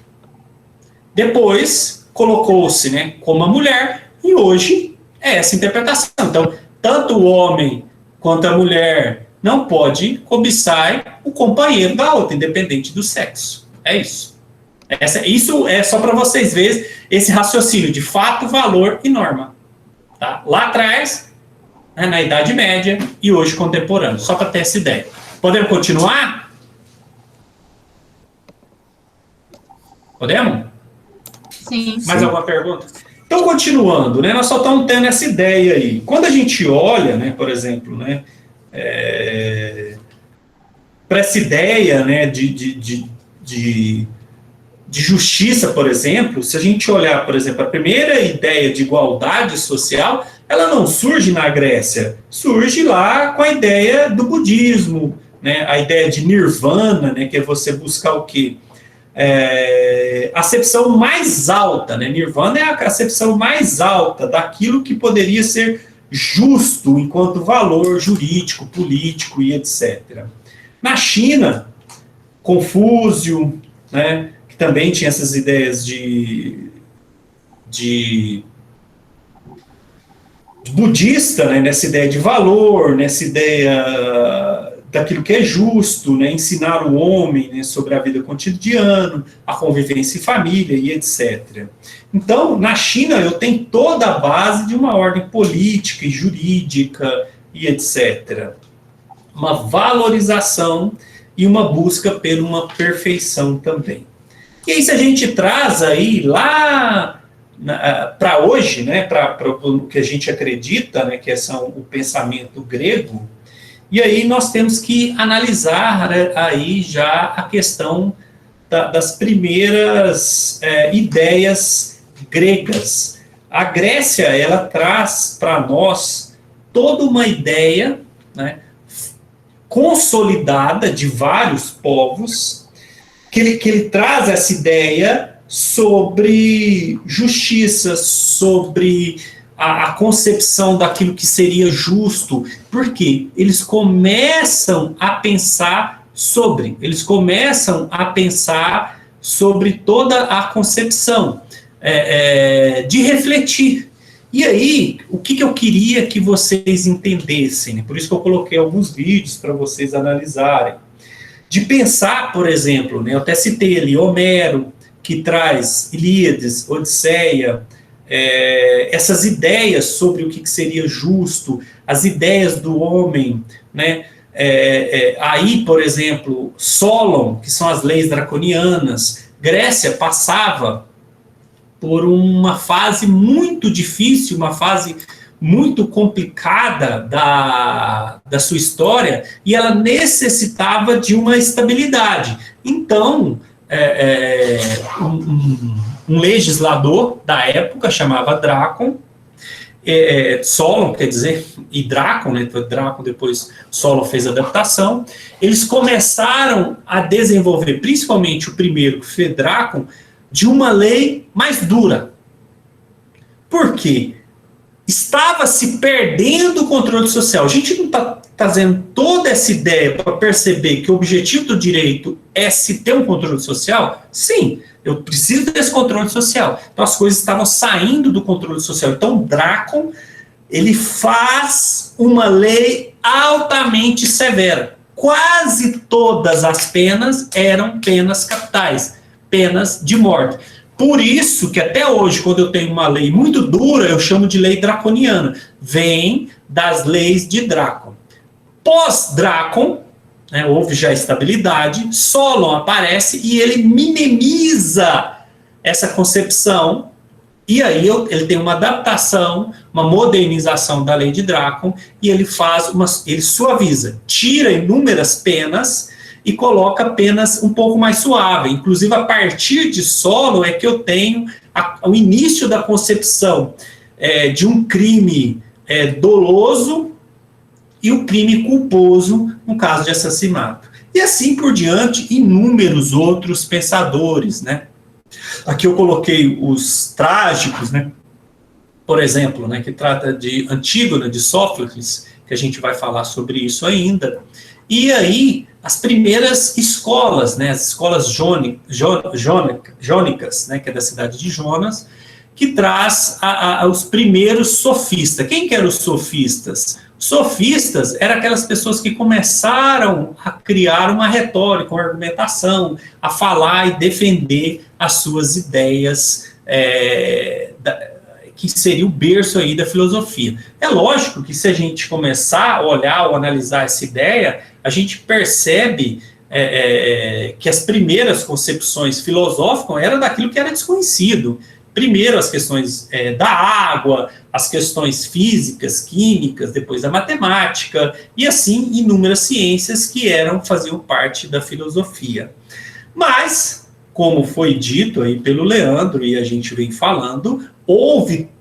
S1: Depois colocou-se, né, como a mulher, e hoje é essa interpretação. Então, tanto o homem quanto a mulher não pode cobiçar o companheiro da outra, independente do sexo. É isso. Isso é só para vocês verem esse raciocínio de fato, valor e norma. Tá? Lá atrás, né, na Idade Média, e hoje contemporâneo. Só para ter essa ideia. Podemos continuar? Podemos?
S4: Sim.
S1: Mais alguma pergunta? Então, continuando, né, nós só estamos tendo essa ideia aí. Quando a gente olha, né, por exemplo, né, para essa ideia, né, de justiça, por exemplo, se a gente olhar, por exemplo, a primeira ideia de igualdade social, ela não surge na Grécia, surge lá com a ideia do budismo, né, a ideia de nirvana, né, que é você buscar o quê? A acepção mais alta, né? Nirvana é a acepção mais alta daquilo que poderia ser justo enquanto valor jurídico, político e etc. Na China, Confúcio, né, que também tinha essas ideias de budista, né, nessa ideia de valor, nessa ideia daquilo que é justo, né, ensinar o homem, né, sobre a vida cotidiana, a convivência em família e etc. Então, na China, eu tenho toda a base de uma ordem política e jurídica e etc. Uma valorização e uma busca por uma perfeição também. E aí, se a gente traz aí lá para hoje, né, para o que a gente acredita, né, que é o pensamento grego, e aí nós temos que analisar aí já a questão das primeiras ideias gregas. A Grécia, ela traz para nós toda uma ideia, né, consolidada de vários povos, que ele traz essa ideia sobre justiça, sobre a concepção daquilo que seria justo, porque eles começam a pensar sobre toda a concepção, de refletir. E aí, o que eu queria que vocês entendessem, por isso que eu coloquei alguns vídeos para vocês analisarem, de pensar, por exemplo, né, eu até citei ali Homero, que traz Ilíades, Odisseia, essas ideias sobre o que seria justo, as ideias do homem, né? Aí, por exemplo, Solon, que são as leis draconianas, Grécia passava por uma fase muito difícil, uma fase muito complicada da sua história, e ela necessitava de uma estabilidade. Então, um legislador da época chamava Drácon, Solon, quer dizer, e Drácon, né, Drácon depois Solon fez a adaptação, eles começaram a desenvolver, principalmente o primeiro, que foi Drácon, de uma lei mais dura. Por quê? estava se perdendo o controle social. A gente não está trazendo toda essa ideia para perceber que o objetivo do direito é se ter um controle social? Sim, eu preciso desse controle social. Então as coisas estavam saindo do controle social. Então Drácon, ele faz uma lei altamente severa. Quase todas as penas eram penas capitais, penas de morte. Por isso que até hoje, quando eu tenho uma lei muito dura, eu chamo de lei draconiana. Vem das leis de Drácon. Pós-Drácon, né, houve já estabilidade, Solon aparece e ele minimiza essa concepção, e aí ele tem uma adaptação, uma modernização da lei de Drácon, e ele ele suaviza, tira inúmeras penas e coloca penas um pouco mais suaves. Inclusive, a partir de Solon é que eu tenho o início da concepção de um crime doloso e o crime culposo no caso de assassinato. E assim por diante, inúmeros outros pensadores, né? Aqui eu coloquei os trágicos, né? Por exemplo, né, que trata de Antígona, de Sófocles, que a gente vai falar sobre isso ainda. E aí, as primeiras escolas, né, as escolas jônicas, né, que é da cidade de Jonas, que traz os primeiros sofistas. Quem que eram os sofistas? Sofistas eram aquelas pessoas que começaram a criar uma retórica, uma argumentação, a falar e defender as suas ideias, que seria o berço aí da filosofia. É lógico que se a gente começar a olhar ou analisar essa ideia, a gente percebe que as primeiras concepções filosóficas eram daquilo que era desconhecido. Primeiro as questões da água, as questões físicas, químicas, depois a matemática, e assim inúmeras ciências que faziam parte da filosofia. Mas, como foi dito aí pelo Leandro, e a gente vem falando,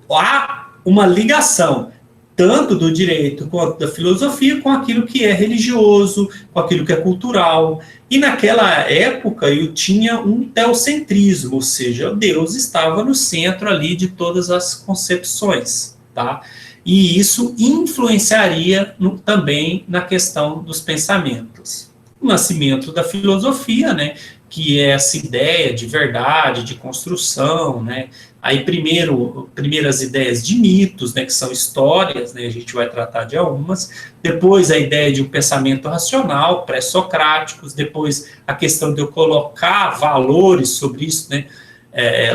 S1: há uma ligação, tanto do direito quanto da filosofia, com aquilo que é religioso, com aquilo que é cultural. E naquela época eu tinha um teocentrismo, ou seja, Deus estava no centro ali de todas as concepções, tá? E isso influenciaria também na questão dos pensamentos. O nascimento da filosofia, né, que é essa ideia de verdade, de construção, né? Aí primeiras ideias de mitos, né, que são histórias, né, a gente vai tratar de algumas, depois a ideia de um pensamento racional, pré-socráticos, depois a questão de eu colocar valores sobre isso, né,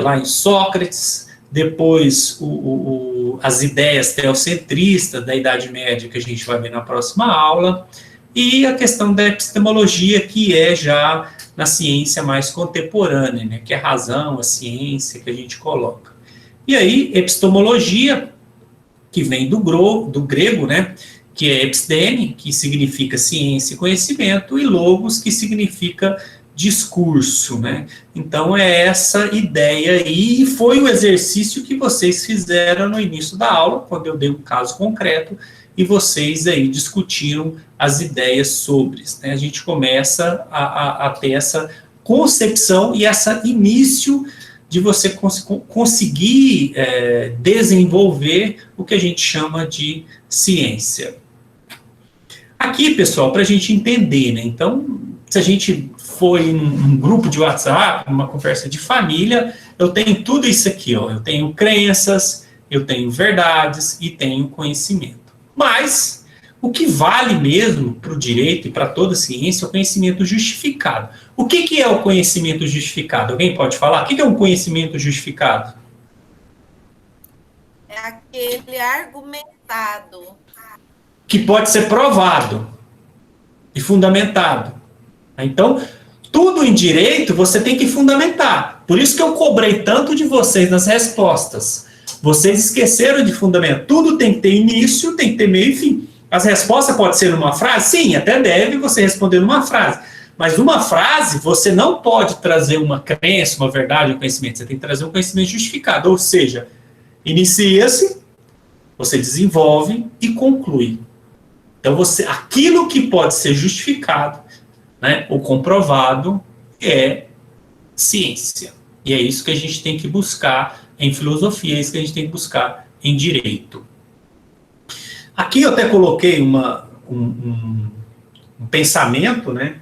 S1: lá em Sócrates, depois as ideias teocentristas da Idade Média, que a gente vai ver na próxima aula, e a questão da epistemologia, que é já na ciência mais contemporânea, né, que é a razão, a ciência que a gente coloca. E aí, epistemologia, que vem do grego, né, que é episteme, que significa ciência e conhecimento, e logos, que significa discurso, né? Então, é essa ideia aí, e foi o exercício que vocês fizeram no início da aula, quando eu dei um caso concreto, e vocês aí discutiram as ideias sobre, né? A gente começa a ter essa concepção e esse início de você conseguir desenvolver o que a gente chama de ciência. Aqui, pessoal, para a gente entender, né? Então, se a gente for em um grupo de WhatsApp, uma conversa de família, eu tenho tudo isso aqui, ó. Eu tenho crenças, eu tenho verdades e tenho conhecimento. Mas o que vale mesmo para o direito e para toda a ciência é o conhecimento justificado. O que é o conhecimento justificado? Alguém pode falar? O que é um conhecimento justificado?
S12: É aquele argumentado.
S1: Que pode ser provado e fundamentado. Então, tudo em direito você tem que fundamentar. Por isso que eu cobrei tanto de vocês nas respostas. Vocês esqueceram de fundamentar. Tudo tem que ter início, tem que ter meio e fim. As respostas podem ser numa frase? Sim, até deve você responder numa frase. Mas numa frase, você não pode trazer uma crença, uma verdade, um conhecimento. Você tem que trazer um conhecimento justificado. Ou seja, inicia-se, você desenvolve e conclui. Então, aquilo que pode ser justificado, né, ou comprovado, é ciência. E é isso que a gente tem que buscar em filosofia, é isso que a gente tem que buscar em direito. Aqui eu até coloquei um pensamento, né?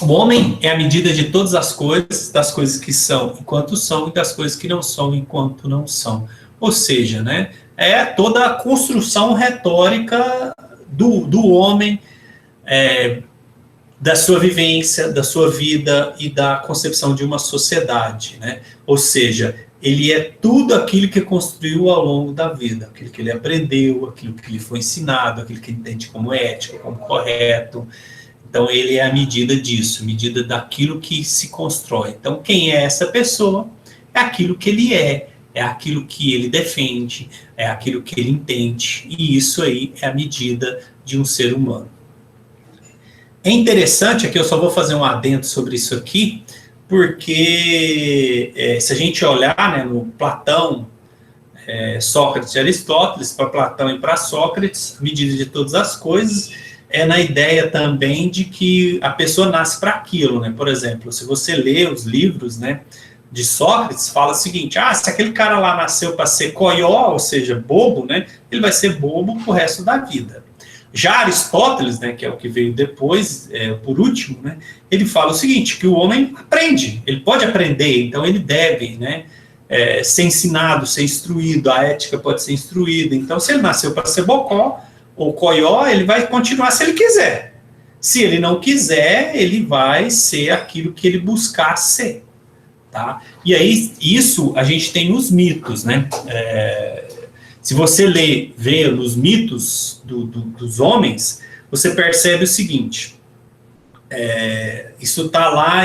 S1: O homem é a medida de todas as coisas, das coisas que são enquanto são e das coisas que não são enquanto não são. Ou seja, né, é toda a construção retórica do homem, da sua vivência, da sua vida e da concepção de uma sociedade, né? Ou seja, ele é tudo aquilo que construiu ao longo da vida, aquilo que ele aprendeu, aquilo que lhe foi ensinado, aquilo que ele entende como ético, como correto. Então, ele é a medida disso, medida daquilo que se constrói. Então, quem é essa pessoa? É aquilo que ele é aquilo que ele defende, é aquilo que ele entende, e isso aí é a medida de um ser humano. É interessante, aqui eu só vou fazer um adendo sobre isso aqui, porque se a gente olhar, né, no Platão, Sócrates e Aristóteles, para Platão e para Sócrates, a medida de todas as coisas, é na ideia também de que a pessoa nasce para aquilo, né? Por exemplo, se você lê os livros, né, de Sócrates, fala o seguinte: se aquele cara lá nasceu para ser coió, ou seja, bobo, né, ele vai ser bobo pro resto da vida. Já Aristóteles, né, que é o que veio depois, por último, né, ele fala o seguinte, que o homem aprende, ele pode aprender, então ele deve, né, ser ensinado, ser instruído, a ética pode ser instruída. Então, se ele nasceu para ser bocó ou coió, ele vai continuar se ele quiser. Se ele não quiser, ele vai ser aquilo que ele buscar ser. Tá? E aí, isso a gente tem nos mitos, né? Se você vê nos mitos dos homens, você percebe o seguinte, isso está lá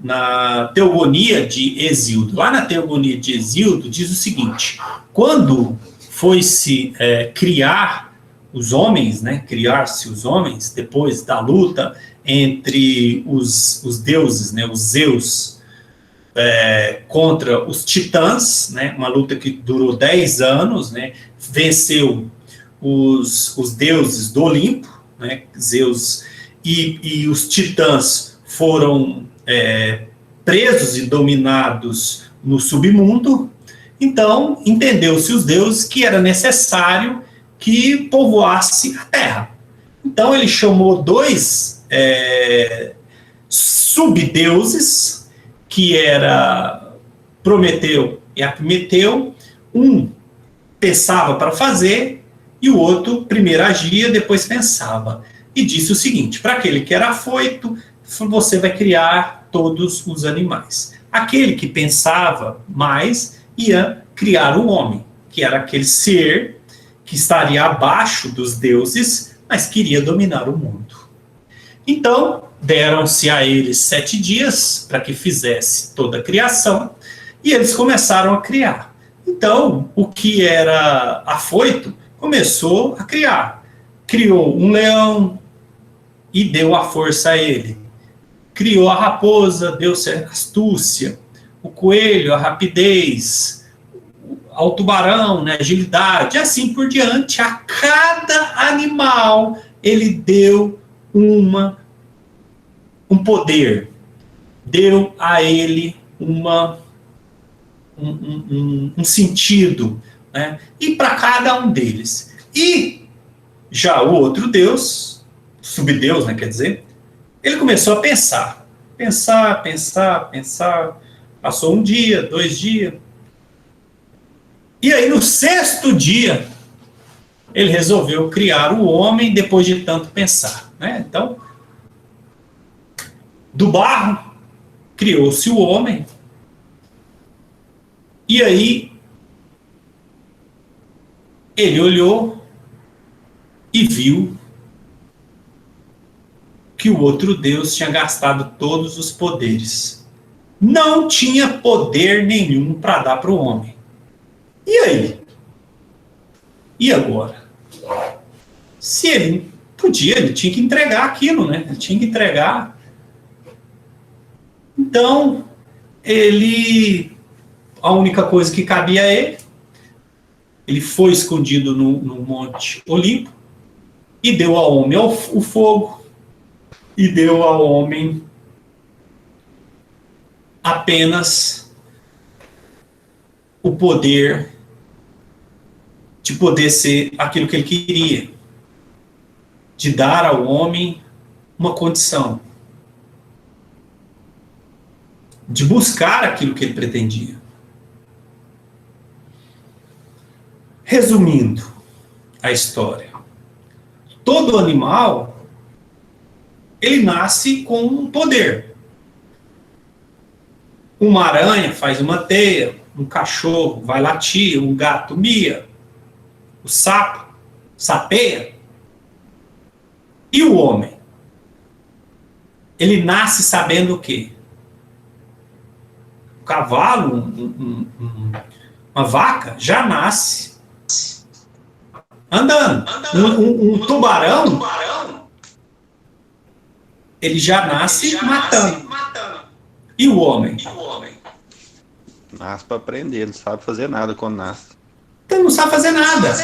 S1: na Teogonia de Hesíodo. Lá na Teogonia de Hesíodo diz o seguinte: quando foi-se criar os homens, né, criar-se os homens, depois da luta entre os deuses, né, os Zeus, contra os titãs, né, uma luta que durou 10 anos, né, venceu os deuses do Olimpo, né, Zeus, e os titãs foram presos e dominados no submundo. Então, entendeu-se os deuses que era necessário que povoasse a terra. Então, ele chamou 2 subdeuses, que era Prometeu e Epimeteu. Um pensava para fazer, e o outro primeiro agia, depois pensava. E disse o seguinte: para aquele que era afoito, você vai criar todos os animais. Aquele que pensava mais ia criar o homem, que era aquele ser que estaria abaixo dos deuses, mas queria dominar o mundo. Então, deram-se a eles 7 dias para que fizesse toda a criação, e eles começaram a criar. Então, o que era afoito começou a criar. Criou um leão e deu a força a ele. Criou a raposa, deu-se a astúcia. O coelho, a rapidez. Ao tubarão, né, agilidade, e assim por diante. A cada animal ele deu um poder, deu a ele um sentido, né, e para cada um deles. E já o outro Deus, subdeus, né, quer dizer, ele começou a pensar, passou 1 dia, 2 dias, e aí no 6º dia, ele resolveu criar o homem depois de tanto pensar, né? Então, do barro, criou-se o homem, e aí, ele olhou e viu que o outro Deus tinha gastado todos os poderes. Não tinha poder nenhum para dar para o homem. E aí? E agora? Se ele podia, ele tinha que entregar aquilo, né? Ele tinha que entregar. Então, a única coisa que cabia a ele foi escondido no Monte Olimpo e deu ao homem o fogo e deu ao homem apenas o poder de poder ser aquilo que ele queria, de dar ao homem uma condição, de buscar aquilo que ele pretendia. Resumindo a história, todo animal, ele nasce com um poder. Uma aranha faz uma teia, um cachorro vai latir, um gato mia, o sapo sapeia. E o homem? Ele nasce sabendo o quê? O cavalo, uma vaca, já nasce andando. Um tubarão, ele já nasce matando. E o homem?
S9: Nasce para aprender, não sabe fazer nada quando nasce.
S1: Então não sabe fazer nada.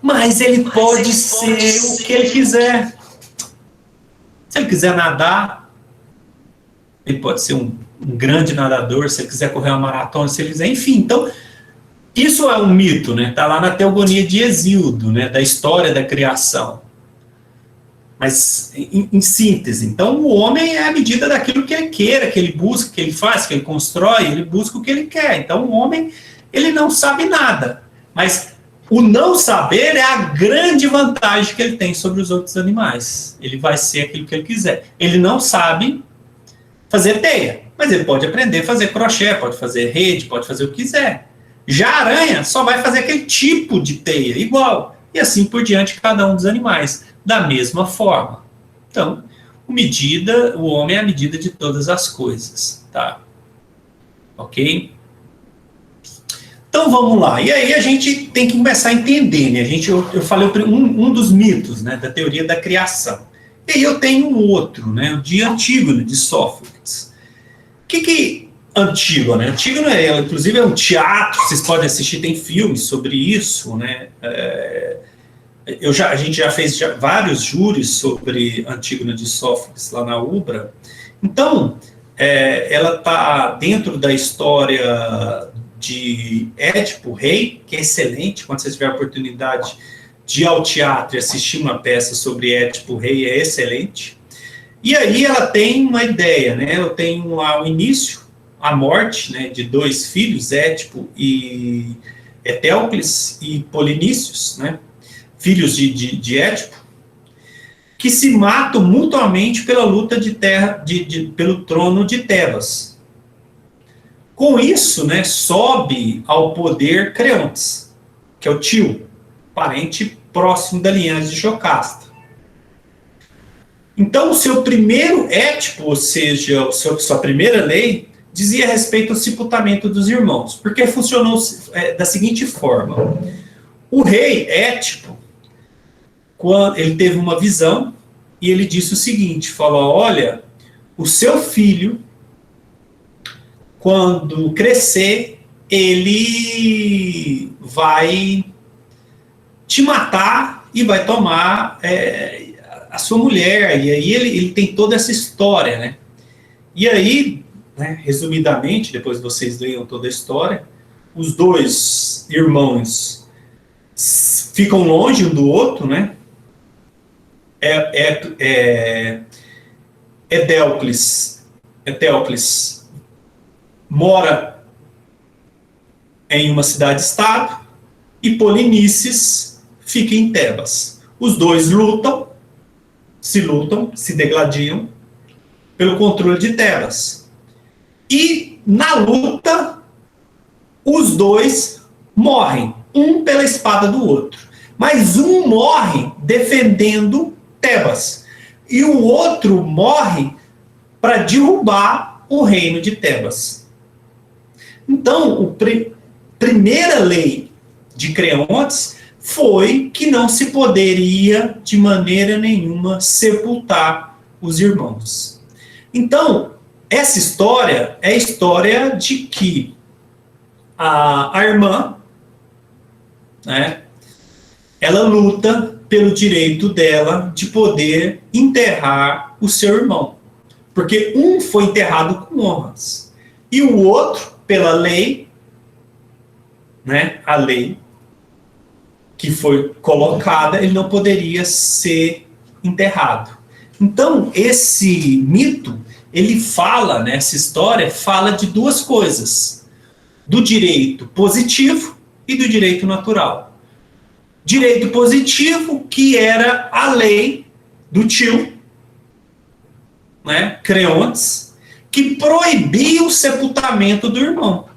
S1: Mas ele pode ser o que ele quiser. Se ele quiser nadar, ele pode ser um grande nadador, se ele quiser correr uma maratona, se ele quiser, enfim. Então, isso é um mito, né? Está lá na Teogonia de Hesíodo, né? Da história da criação. Mas, em síntese, então o homem é a medida daquilo que ele queira, que ele busca, que ele faz, que ele constrói, ele busca o que ele quer. Então o homem, ele não sabe nada. Mas o não saber é a grande vantagem que ele tem sobre os outros animais. Ele vai ser aquilo que ele quiser. Ele não sabe fazer teia, mas ele pode aprender a fazer crochê, pode fazer rede, pode fazer o que quiser. Já a aranha só vai fazer aquele tipo de teia, igual. E assim por diante, cada um dos animais, da mesma forma. Então, o homem é a medida de todas as coisas, tá? Ok? Então vamos lá. E aí a gente tem que começar a entender, né? Eu falei um dos mitos, né, da teoria da criação. E aí eu tenho um outro, né, o de Antígona, de Sófocles. O que Antígona? Antígona inclusive é um teatro, vocês podem assistir, tem filmes sobre isso, né? A gente já fez vários júris sobre Antígona de Sófocles lá na UBRA. Então, ela está dentro da história de Édipo, rei, que é excelente. Quando você tiver a oportunidade de ir ao teatro e assistir uma peça sobre Édipo, rei, é excelente. E aí ela tem uma ideia, né? Eu tenho lá o início, a morte, né, de dois filhos, Édipo e Etéocles e Polinícios, né? Filhos de Édipo, que se matam mutuamente pela luta de terra, pelo trono de Tebas. Com isso, né, sobe ao poder Creontes, que é o tio, parente próximo da linhagem de Jocasta. Então, o seu primeiro Édipo, ou seja, sua primeira lei, dizia respeito ao sepultamento dos irmãos, porque funcionou da seguinte forma. O rei Édipo, quando ele teve uma visão, e ele disse o seguinte, falou, olha, o seu filho, quando crescer, ele vai te matar e vai tomar a sua mulher, e aí ele tem toda essa história, né? E aí, né, resumidamente, depois vocês leiam toda a história, os dois irmãos ficam longe um do outro, né? Etéocles mora em uma cidade-estado e Polinices fica em Tebas. Os dois se degladiam pelo controle de Tebas. E na luta, os dois morrem, um pela espada do outro. Mas um morre defendendo Tebas. E o outro morre para derrubar o reino de Tebas. Então, primeira lei de Creontes foi que não se poderia, de maneira nenhuma, sepultar os irmãos. Então, essa história é a história de que a irmã, né, ela luta pelo direito dela de poder enterrar o seu irmão. Porque um foi enterrado com honras. E o outro, pela lei, né, a lei, que foi colocada, ele não poderia ser enterrado. Então, esse mito, ele fala, né, essa história fala de duas coisas: do direito positivo e do direito natural. Direito positivo, que era a lei do tio, né, Creontes, que proibia o sepultamento do irmão.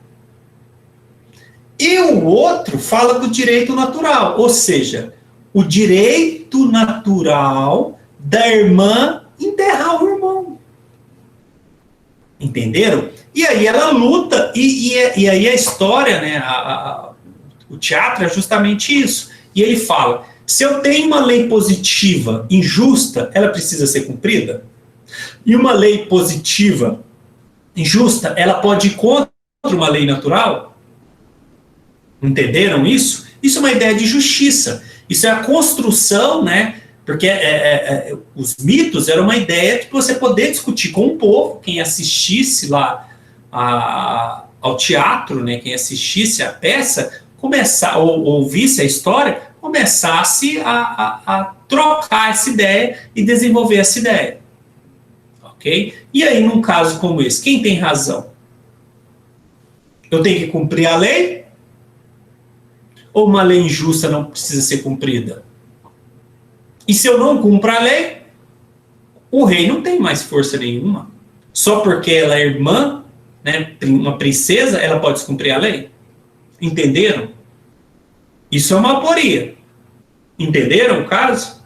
S1: E o outro fala do direito natural, ou seja, o direito natural da irmã enterrar o irmão. Entenderam? E aí ela luta, e aí a história, né, o teatro é justamente isso. E ele fala, se eu tenho uma lei positiva injusta, ela precisa ser cumprida? E uma lei positiva injusta, ela pode ir contra uma lei natural? Entenderam isso? Isso é uma ideia de justiça. Isso é a construção, né? Porque os mitos eram uma ideia de você poder discutir com o povo, quem assistisse lá ao teatro, né? Quem assistisse a peça, ou ouvisse a história, começasse a trocar essa ideia e desenvolver essa ideia. Ok? E aí, num caso como esse, quem tem razão? Eu tenho que cumprir a lei? Ou uma lei injusta não precisa ser cumprida? E se eu não cumpro a lei, o rei não tem mais força nenhuma. Só porque ela é irmã, né, uma princesa, ela pode descumprir a lei? Entenderam? Isso é uma aporia. Entenderam o caso?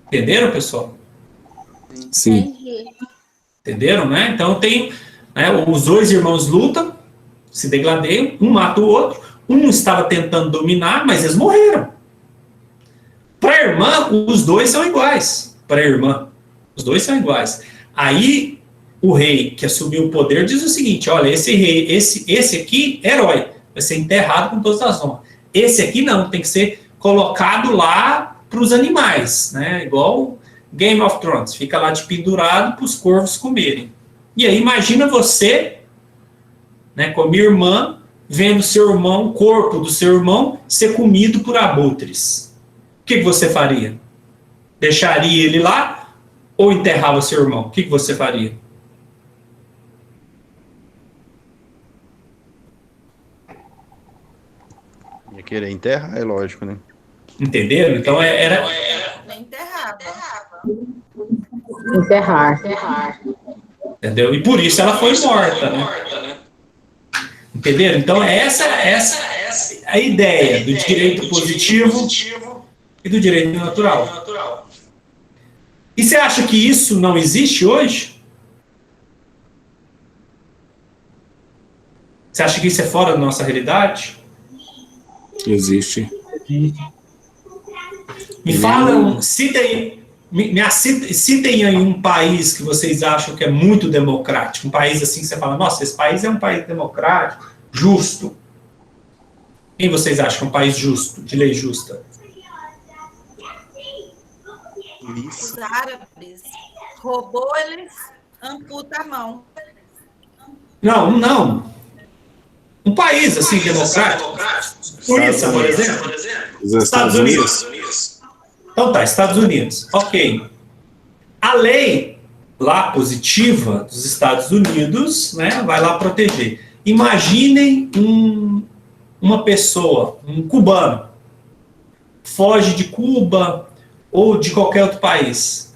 S1: Entenderam, pessoal?
S9: Sim.
S1: Entenderam, né? Então tem, né, os dois irmãos lutam, se degladeiam, um mata o outro, um estava tentando dominar, mas eles morreram. Para a irmã, os dois são iguais. Para a irmã, os dois são iguais. Aí o rei que assumiu o poder diz o seguinte: olha, esse rei, esse aqui, herói, vai ser enterrado com todas as honras. Esse aqui não, tem que ser colocado lá para os animais, né? Igual Game of Thrones, fica lá de pendurado para os corvos comerem. E aí imagina você, né, com a minha irmã, vendo seu irmão, o corpo do seu irmão ser comido por abutres. O que você faria? Deixaria ele lá ou enterrava seu irmão? O que você faria?
S9: Ia querer enterrar, é lógico, né?
S1: Entenderam? Então era...
S8: Enterrar.
S1: Entendeu? E por isso ela foi morta, né? Entenderam? Então essa é a ideia do direito positivo e do direito natural. E você acha que isso não existe hoje? Você acha que isso é fora da nossa realidade?
S10: Existe.
S1: Me falam, citem aí um país que vocês acham que é muito democrático, um país assim que você fala, nossa, esse país é um país democrático, justo. Quem vocês acham que é um país justo, de lei justa?
S12: Os árabes. Roubou, eles amputam a mão.
S1: Não. Um país assim democrático. Suíça, por exemplo.
S10: Os Estados Unidos.
S1: Então tá, Estados Unidos. Ok. A lei lá positiva dos Estados Unidos, né, vai lá proteger. Imaginem uma pessoa, um cubano, foge de Cuba ou de qualquer outro país.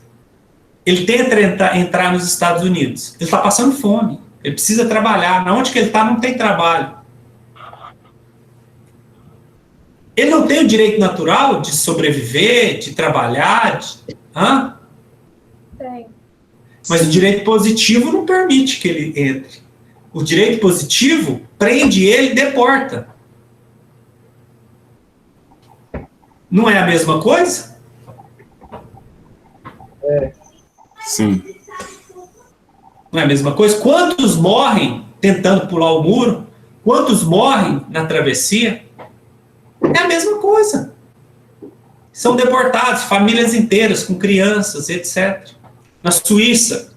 S1: Ele tenta entrar nos Estados Unidos. Ele está passando fome. Ele precisa trabalhar. Na onde que ele está não tem trabalho. Ele não tem o direito natural de sobreviver, de trabalhar,
S8: Tem.
S1: Mas o direito positivo não permite que ele entre. O direito positivo prende ele e deporta. Não é a mesma coisa?
S10: Sim.
S1: Não é a mesma coisa? Quantos morrem tentando pular o muro? Quantos morrem na travessia? É a mesma coisa. São deportados, famílias inteiras, com crianças, etc. Na Suíça,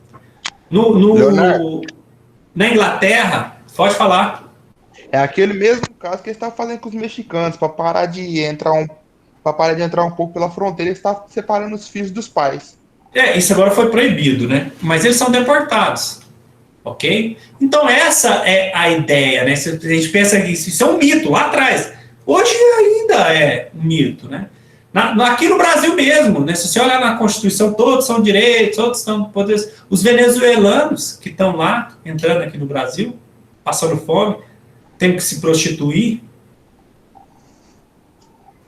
S1: na Inglaterra, pode falar.
S13: É aquele mesmo caso que eles estavam fazendo com os mexicanos, para parar de entrar um pouco pela fronteira, eles estavam separando os filhos dos pais.
S1: Isso agora foi proibido, né? Mas eles são deportados, ok? Então essa é a ideia, né? Se a gente pensa que isso é um mito lá atrás. Hoje ainda é um mito, né? Aqui no Brasil mesmo, né? Se você olhar na Constituição, todos são direitos, todos são poderes. Os venezuelanos que estão lá, entrando aqui no Brasil, passando fome, têm que se prostituir,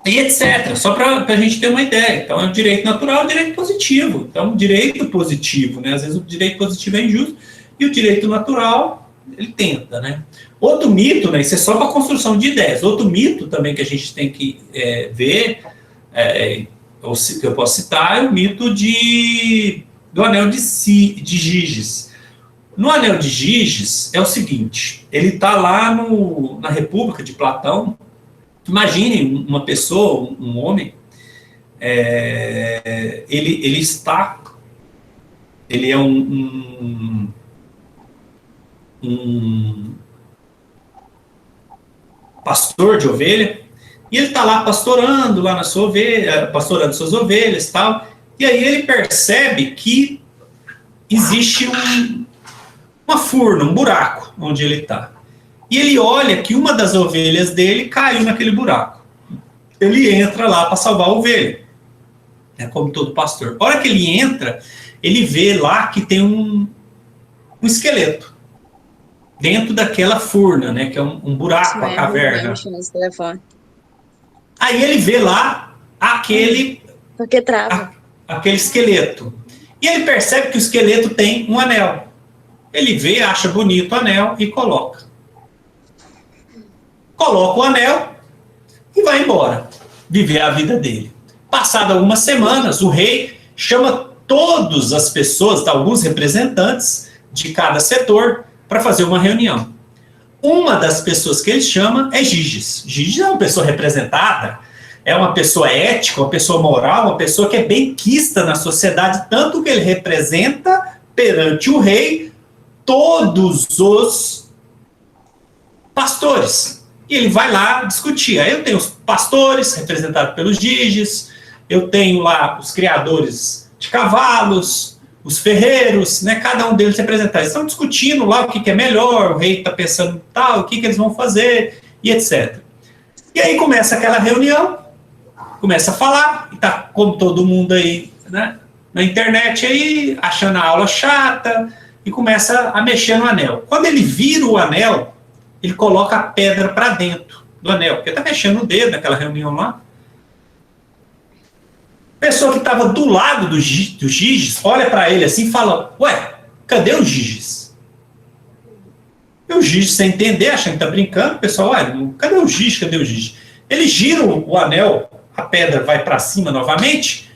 S1: e etc. Só para a gente ter uma ideia. Então, é um direito natural, é um direito positivo. Então, um direito positivo, né? Às vezes o direito positivo é injusto, e o direito natural, ele tenta, né? Outro mito, né? Isso é só para construção de ideias. Outro mito também que a gente tem que ver, que eu posso citar, é o mito do anel de Giges. No anel de Giges é o seguinte, ele está lá na República de Platão. Imagine uma pessoa, um homem, ele é um pastor de ovelha, e ele está lá pastorando lá na sua ovelha, pastorando suas ovelhas e tal, e aí ele percebe que existe uma furna, um buraco onde ele está. E ele olha que uma das ovelhas dele caiu naquele buraco. Ele entra lá para salvar a ovelha, como todo pastor. A hora que ele entra, ele vê lá que tem um esqueleto dentro daquela furna, né, que é um buraco, a caverna. Aí ele vê lá aquele esqueleto. E ele percebe que o esqueleto tem um anel. Ele vê, acha bonito o anel e coloca. Coloca o anel e vai embora, viver a vida dele. Passado algumas semanas, o rei chama todas as pessoas, alguns representantes de cada setor, para fazer uma reunião. Uma das pessoas que ele chama é Giges. Giges é uma pessoa representada, é uma pessoa ética, uma pessoa moral, uma pessoa que é benquista na sociedade, tanto que ele representa perante o rei todos os pastores. E ele vai lá discutir. Aí eu tenho os pastores, representados pelos Giges, eu tenho lá os criadores de cavalos, os ferreiros, né, cada um deles representados. Eles estão discutindo lá o que é melhor, o rei está pensando em tal, o que eles vão fazer, e etc. E aí começa aquela reunião, começa a falar, e tá como todo mundo aí, né, na internet aí, achando a aula chata, e começa a mexer no anel. Quando ele vira o anel, ele coloca a pedra para dentro do anel, porque está mexendo o dedo naquela reunião lá. A pessoa que estava do lado do Giges olha para ele assim e fala, ué, cadê o Giges? E o Giges, sem entender, achando que está brincando, o pessoal, ué, cadê o Giges, cadê o Giges? Ele gira o anel, a pedra vai para cima novamente,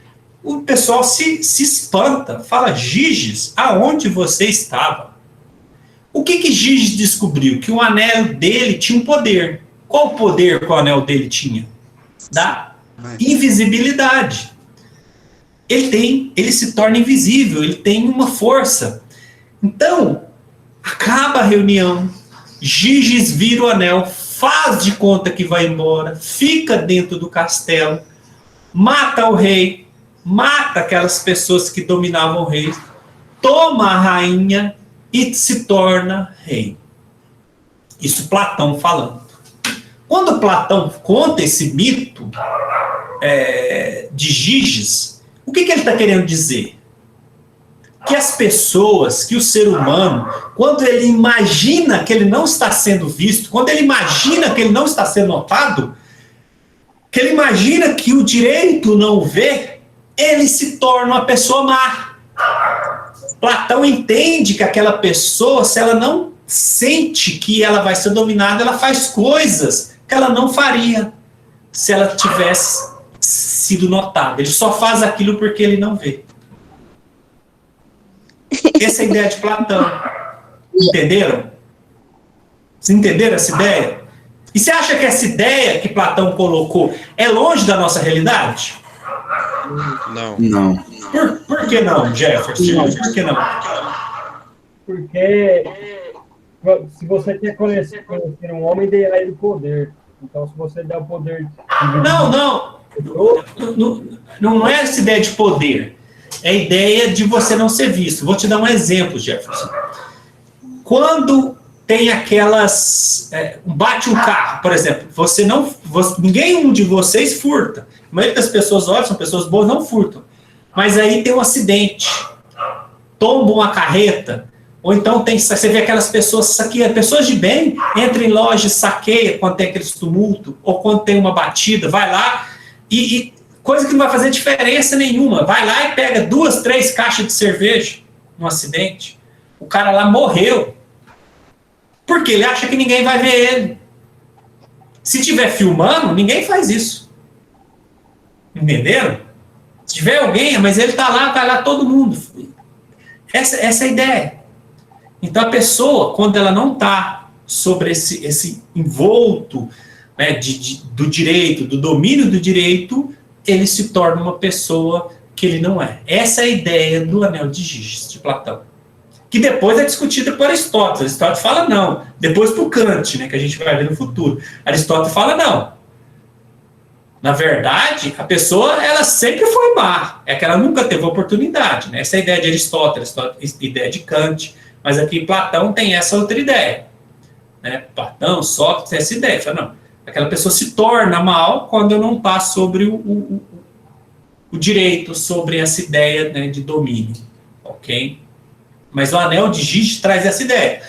S1: o pessoal se espanta, fala, Giges, aonde você estava? O que Giges descobriu? Que o anel dele tinha um poder. Qual o poder que o anel dele tinha? Da invisibilidade. Ele se torna invisível, ele tem uma força. Então, acaba a reunião, Giges vira o anel, faz de conta que vai embora, fica dentro do castelo, mata o rei, mata aquelas pessoas que dominavam o rei, toma a rainha e se torna rei. Isso Platão falando. Quando Platão conta esse mito de Giges, o que ele está querendo dizer? Que as pessoas, que o ser humano, quando ele imagina que ele não está sendo visto, quando ele imagina que ele não está sendo notado, que ele imagina que o direito não o vê, ele se torna uma pessoa má. Platão entende que aquela pessoa, se ela não sente que ela vai ser dominada, ela faz coisas que ela não faria se ela tivesse sido notada. Ele só faz aquilo porque ele não vê. Essa é a ideia de Platão. Entenderam? Vocês entenderam essa ideia? E você acha que essa ideia que Platão colocou é longe da nossa realidade?
S9: Não.
S1: Por que não, Jefferson? Por que não?
S11: Porque Se você quer conhecer um homem, dê a ele o poder. Então, se você der o poder...
S1: Não é essa ideia de poder. É a ideia de você não ser visto. Vou te dar um exemplo, Jefferson. Quando tem aquelas... bate um carro, por exemplo. Ninguém de vocês furta. A maioria das pessoas, olha, são pessoas boas, não furtam. Mas aí tem um acidente. Tomba uma carreta. Ou então você vê aquelas pessoas saqueiam. Pessoas de bem entram em loja e saqueiam quando tem aqueles tumulto. Ou quando tem uma batida. Vai lá e coisa que não vai fazer diferença nenhuma. Vai lá e pega 2, 3 caixas de cerveja num acidente. O cara lá morreu. Porque ele acha que ninguém vai ver ele. Se tiver filmando, ninguém faz isso. Entenderam? Se tiver alguém, mas ele tá lá, vai lá todo mundo. Essa é a ideia. Então a pessoa, quando ela não está sobre esse envolto, né, do direito, do domínio do direito, ele se torna uma pessoa que ele não é. Essa é a ideia do anel de Giges, de Platão. Que depois é discutida por Aristóteles. Aristóteles fala não. Depois por Kant, né, que a gente vai ver no futuro. Aristóteles fala não. Na verdade, a pessoa, ela sempre foi má. É que ela nunca teve oportunidade. Né? Essa é a ideia de Aristóteles, a ideia de Kant. Mas aqui Platão tem essa outra ideia. Né? Platão, Sócrates, essa ideia. Fala, não, aquela pessoa se torna mal quando não está sobre o direito, sobre essa ideia, né, de domínio. Ok? Mas o anel de Giges traz essa ideia.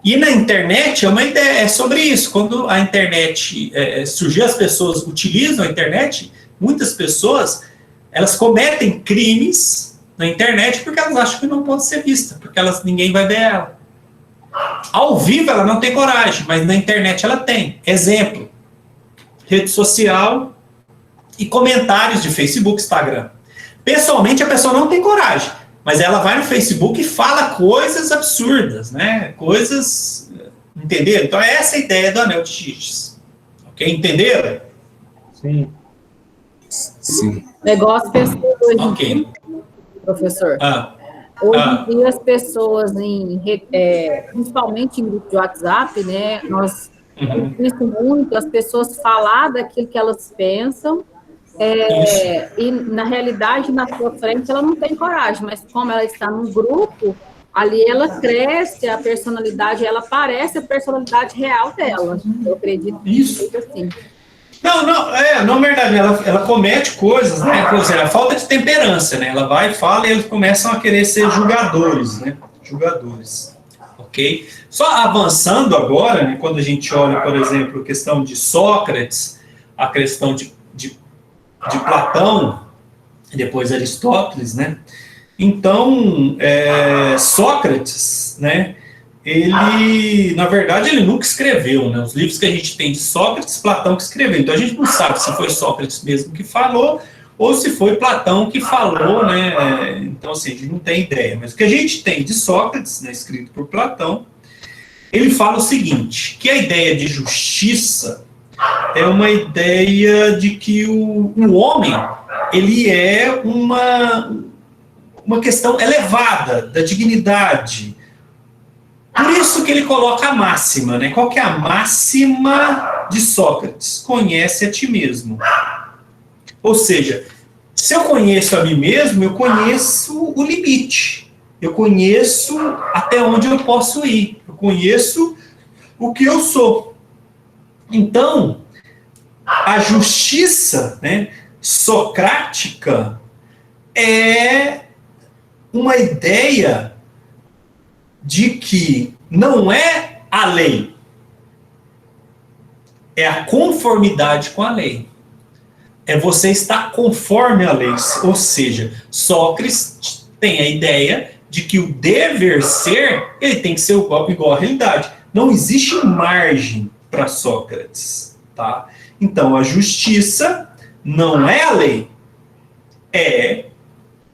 S1: E na internet é uma ideia, é sobre isso. Quando a internet surgiu, as pessoas utilizam a internet, muitas pessoas, elas cometem crimes na internet porque elas acham que não pode ser vista, porque ninguém vai ver ela. Ao vivo ela não tem coragem, mas na internet ela tem. Exemplo, rede social e comentários de Facebook, Instagram. Pessoalmente a pessoa não tem coragem, mas ela vai no Facebook e fala coisas absurdas, né? Coisas... Entenderam? Então é essa a ideia do anel de Giges. Ok? Entenderam?
S11: Sim.
S14: Sim. Negócio pessoas hoje
S1: ok.
S14: Professor. Hoje em dia as pessoas, principalmente em grupo de WhatsApp, né? Nós vimos muito as pessoas falar daquilo que elas pensam. E na realidade, na sua frente, ela não tem coragem, mas como ela está no grupo, ali ela cresce, a personalidade, ela parece a personalidade real dela. Eu acredito
S1: isso
S14: assim.
S1: Não, verdade, ela comete coisas, né? Por exemplo, a falta de temperança, né? Ela vai e fala e eles começam a querer ser julgadores, né? Julgadores, ok? Só avançando agora, né? Quando a gente olha, por exemplo, a questão de Sócrates, a questão de Platão, e depois Aristóteles, né? Então, Sócrates, né? Ele, na verdade, ele nunca escreveu, né? Os livros que a gente tem de Sócrates, Platão que escreveu. Então, a gente não sabe se foi Sócrates mesmo que falou, ou se foi Platão que falou, né? Então, assim, a gente não tem ideia. Mas o que a gente tem de Sócrates, né, escrito por Platão, ele fala o seguinte, que a ideia de justiça é uma ideia de que o homem, ele é uma questão elevada da dignidade. Por isso que ele coloca a máxima, né? Qual que é a máxima de Sócrates? Conhece a ti mesmo. Ou seja, se eu conheço a mim mesmo, eu conheço o limite. Eu conheço até onde eu posso ir. Eu conheço o que eu sou. Então, a justiça, né, socrática é uma ideia de que não é a lei, é a conformidade com a lei. É você estar conforme a lei. Ou seja, Sócrates tem a ideia de que o dever ser, ele tem que ser igual à realidade. Não existe margem para Sócrates, tá? Então, a justiça não é a lei, é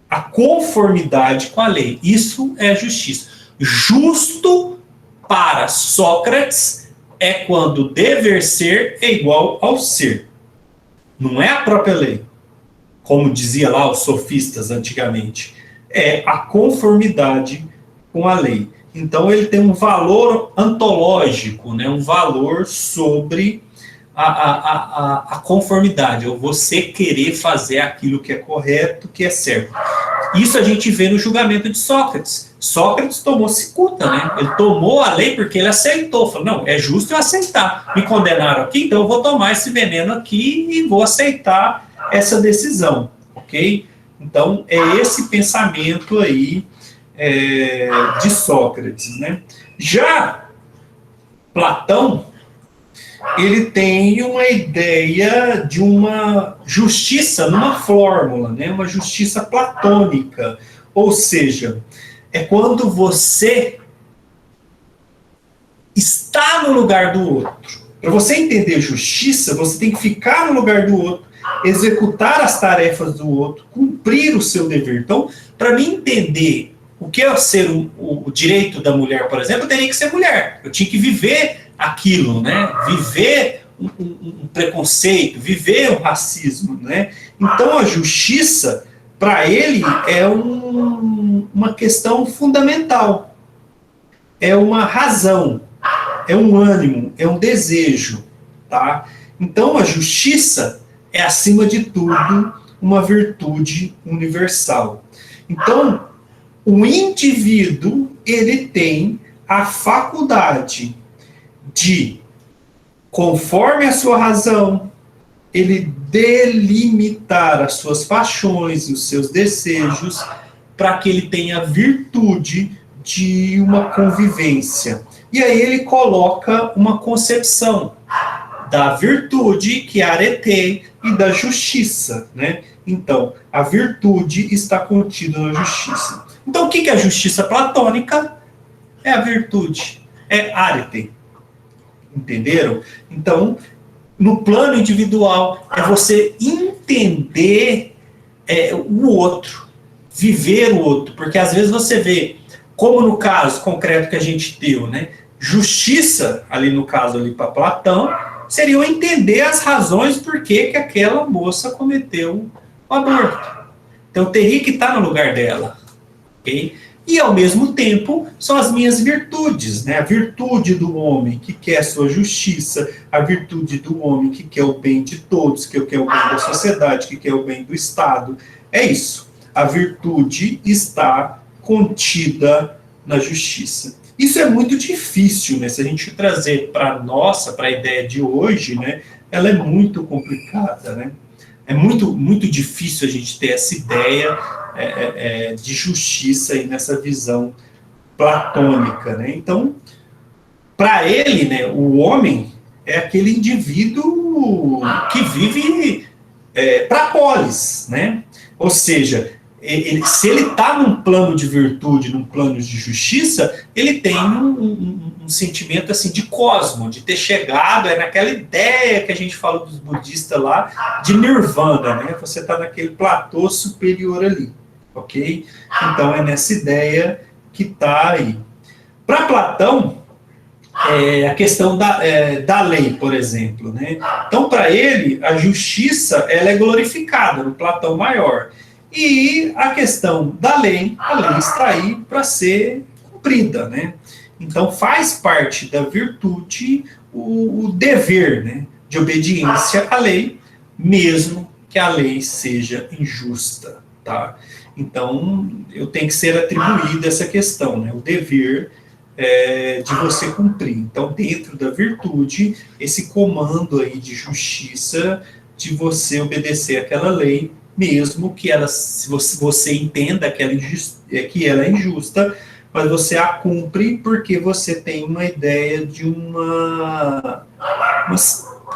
S1: a conformidade com a lei. Isso é a justiça. Justo para Sócrates é quando o dever ser é igual ao ser. Não é a própria lei, como dizia lá os sofistas antigamente. É a conformidade com a lei. Então, ele tem um valor antológico, né? Um valor sobre a conformidade, ou você querer fazer aquilo que é correto, que é certo. Isso a gente vê no julgamento de Sócrates. Sócrates tomou cicuta, né? Ele tomou a lei porque ele aceitou. Falou, não, é justo eu aceitar. Me condenaram aqui, então eu vou tomar esse veneno aqui e vou aceitar essa decisão, ok? Então, é esse pensamento aí de Sócrates, né? Já Platão, ele tem uma ideia de uma justiça numa fórmula, né? Uma justiça platônica, ou seja, é quando você está no lugar do outro. Para você entender justiça, você tem que ficar no lugar do outro, executar as tarefas do outro, cumprir o seu dever. Então, para mim entender o que é ser o direito da mulher, por exemplo, eu teria que ser mulher. Eu tinha que viver aquilo, né? Viver um preconceito, viver um racismo, né? Então, a justiça, para ele, é uma questão fundamental. É uma razão, é um ânimo, é um desejo, tá? Então, a justiça é, acima de tudo, uma virtude universal. Então, o indivíduo, ele tem a faculdade de, conforme a sua razão, ele delimitar as suas paixões e os seus desejos para que ele tenha a virtude de uma convivência. E aí ele coloca uma concepção da virtude, que é a arete, e da justiça, né? Então, a virtude está contida na justiça. Então, o que é a justiça platônica? É a virtude, é arete. Entenderam? Então, no plano individual, é você entender o outro, viver o outro, porque às vezes você vê, como no caso concreto que a gente deu, né? Justiça, ali no caso ali para Platão, seria entender as razões por que aquela moça cometeu o aborto. Então, teria que estar no lugar dela, ok? E, ao mesmo tempo, são as minhas virtudes, né? A virtude do homem que quer a sua justiça, a virtude do homem que quer o bem de todos, que quer o bem da sociedade, que quer o bem do Estado. É isso. A virtude está contida na justiça. Isso é muito difícil, né? Se a gente trazer para a ideia de hoje, né? Ela é muito complicada, né? É muito difícil a gente ter essa ideia de justiça aí nessa visão platônica, né? Então, para ele, né, o homem é aquele indivíduo que vive para polis, né? Ou seja, se ele está num plano de virtude, num plano de justiça, ele tem um sentimento assim de cosmo, de ter chegado, naquela ideia que a gente fala dos budistas lá, de nirvana, né? Você está naquele platô superior ali, ok? Então é nessa ideia que está aí. Para Platão, a questão da lei, por exemplo, né? Então, para ele, a justiça ela é glorificada no Platão maior. E a questão da lei, a lei está aí para ser cumprida, né? Então faz parte da virtude o dever, né, de obediência à lei, mesmo que a lei seja injusta, tá? Então eu tenho que ser atribuída essa questão, né, o dever de você cumprir. Então dentro da virtude, esse comando aí de justiça, de você obedecer àquela lei, mesmo que ela, se você entenda que ela é injusta, mas você a cumpre porque você tem uma ideia de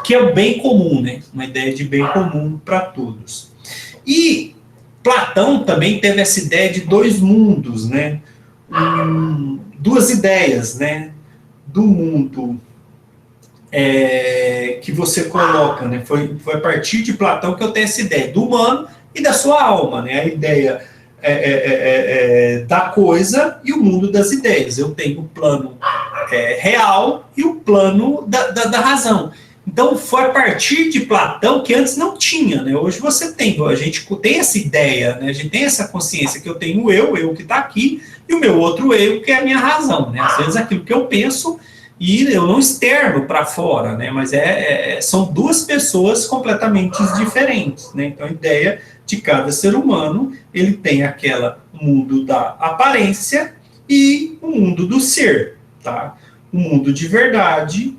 S1: que é o bem comum, né? Uma ideia de bem comum para todos. E Platão também teve essa ideia de dois mundos, né? Duas ideias, né? Do mundo que você coloca, né? Foi a partir de Platão que eu tenho essa ideia do humano e da sua alma, né? A ideia da coisa e o mundo das ideias. Eu tenho o plano real e o plano da razão. Então, foi a partir de Platão que antes não tinha, né? Hoje você tem, a gente tem essa ideia, né? A gente tem essa consciência que eu tenho eu que está aqui, e o meu outro eu, que é a minha razão, né? Às vezes aquilo que eu penso e eu não externo para fora, né? Mas são duas pessoas completamente diferentes, né? Então a ideia de cada ser humano, ele tem aquele mundo da aparência e o mundo do ser, tá? O mundo de verdade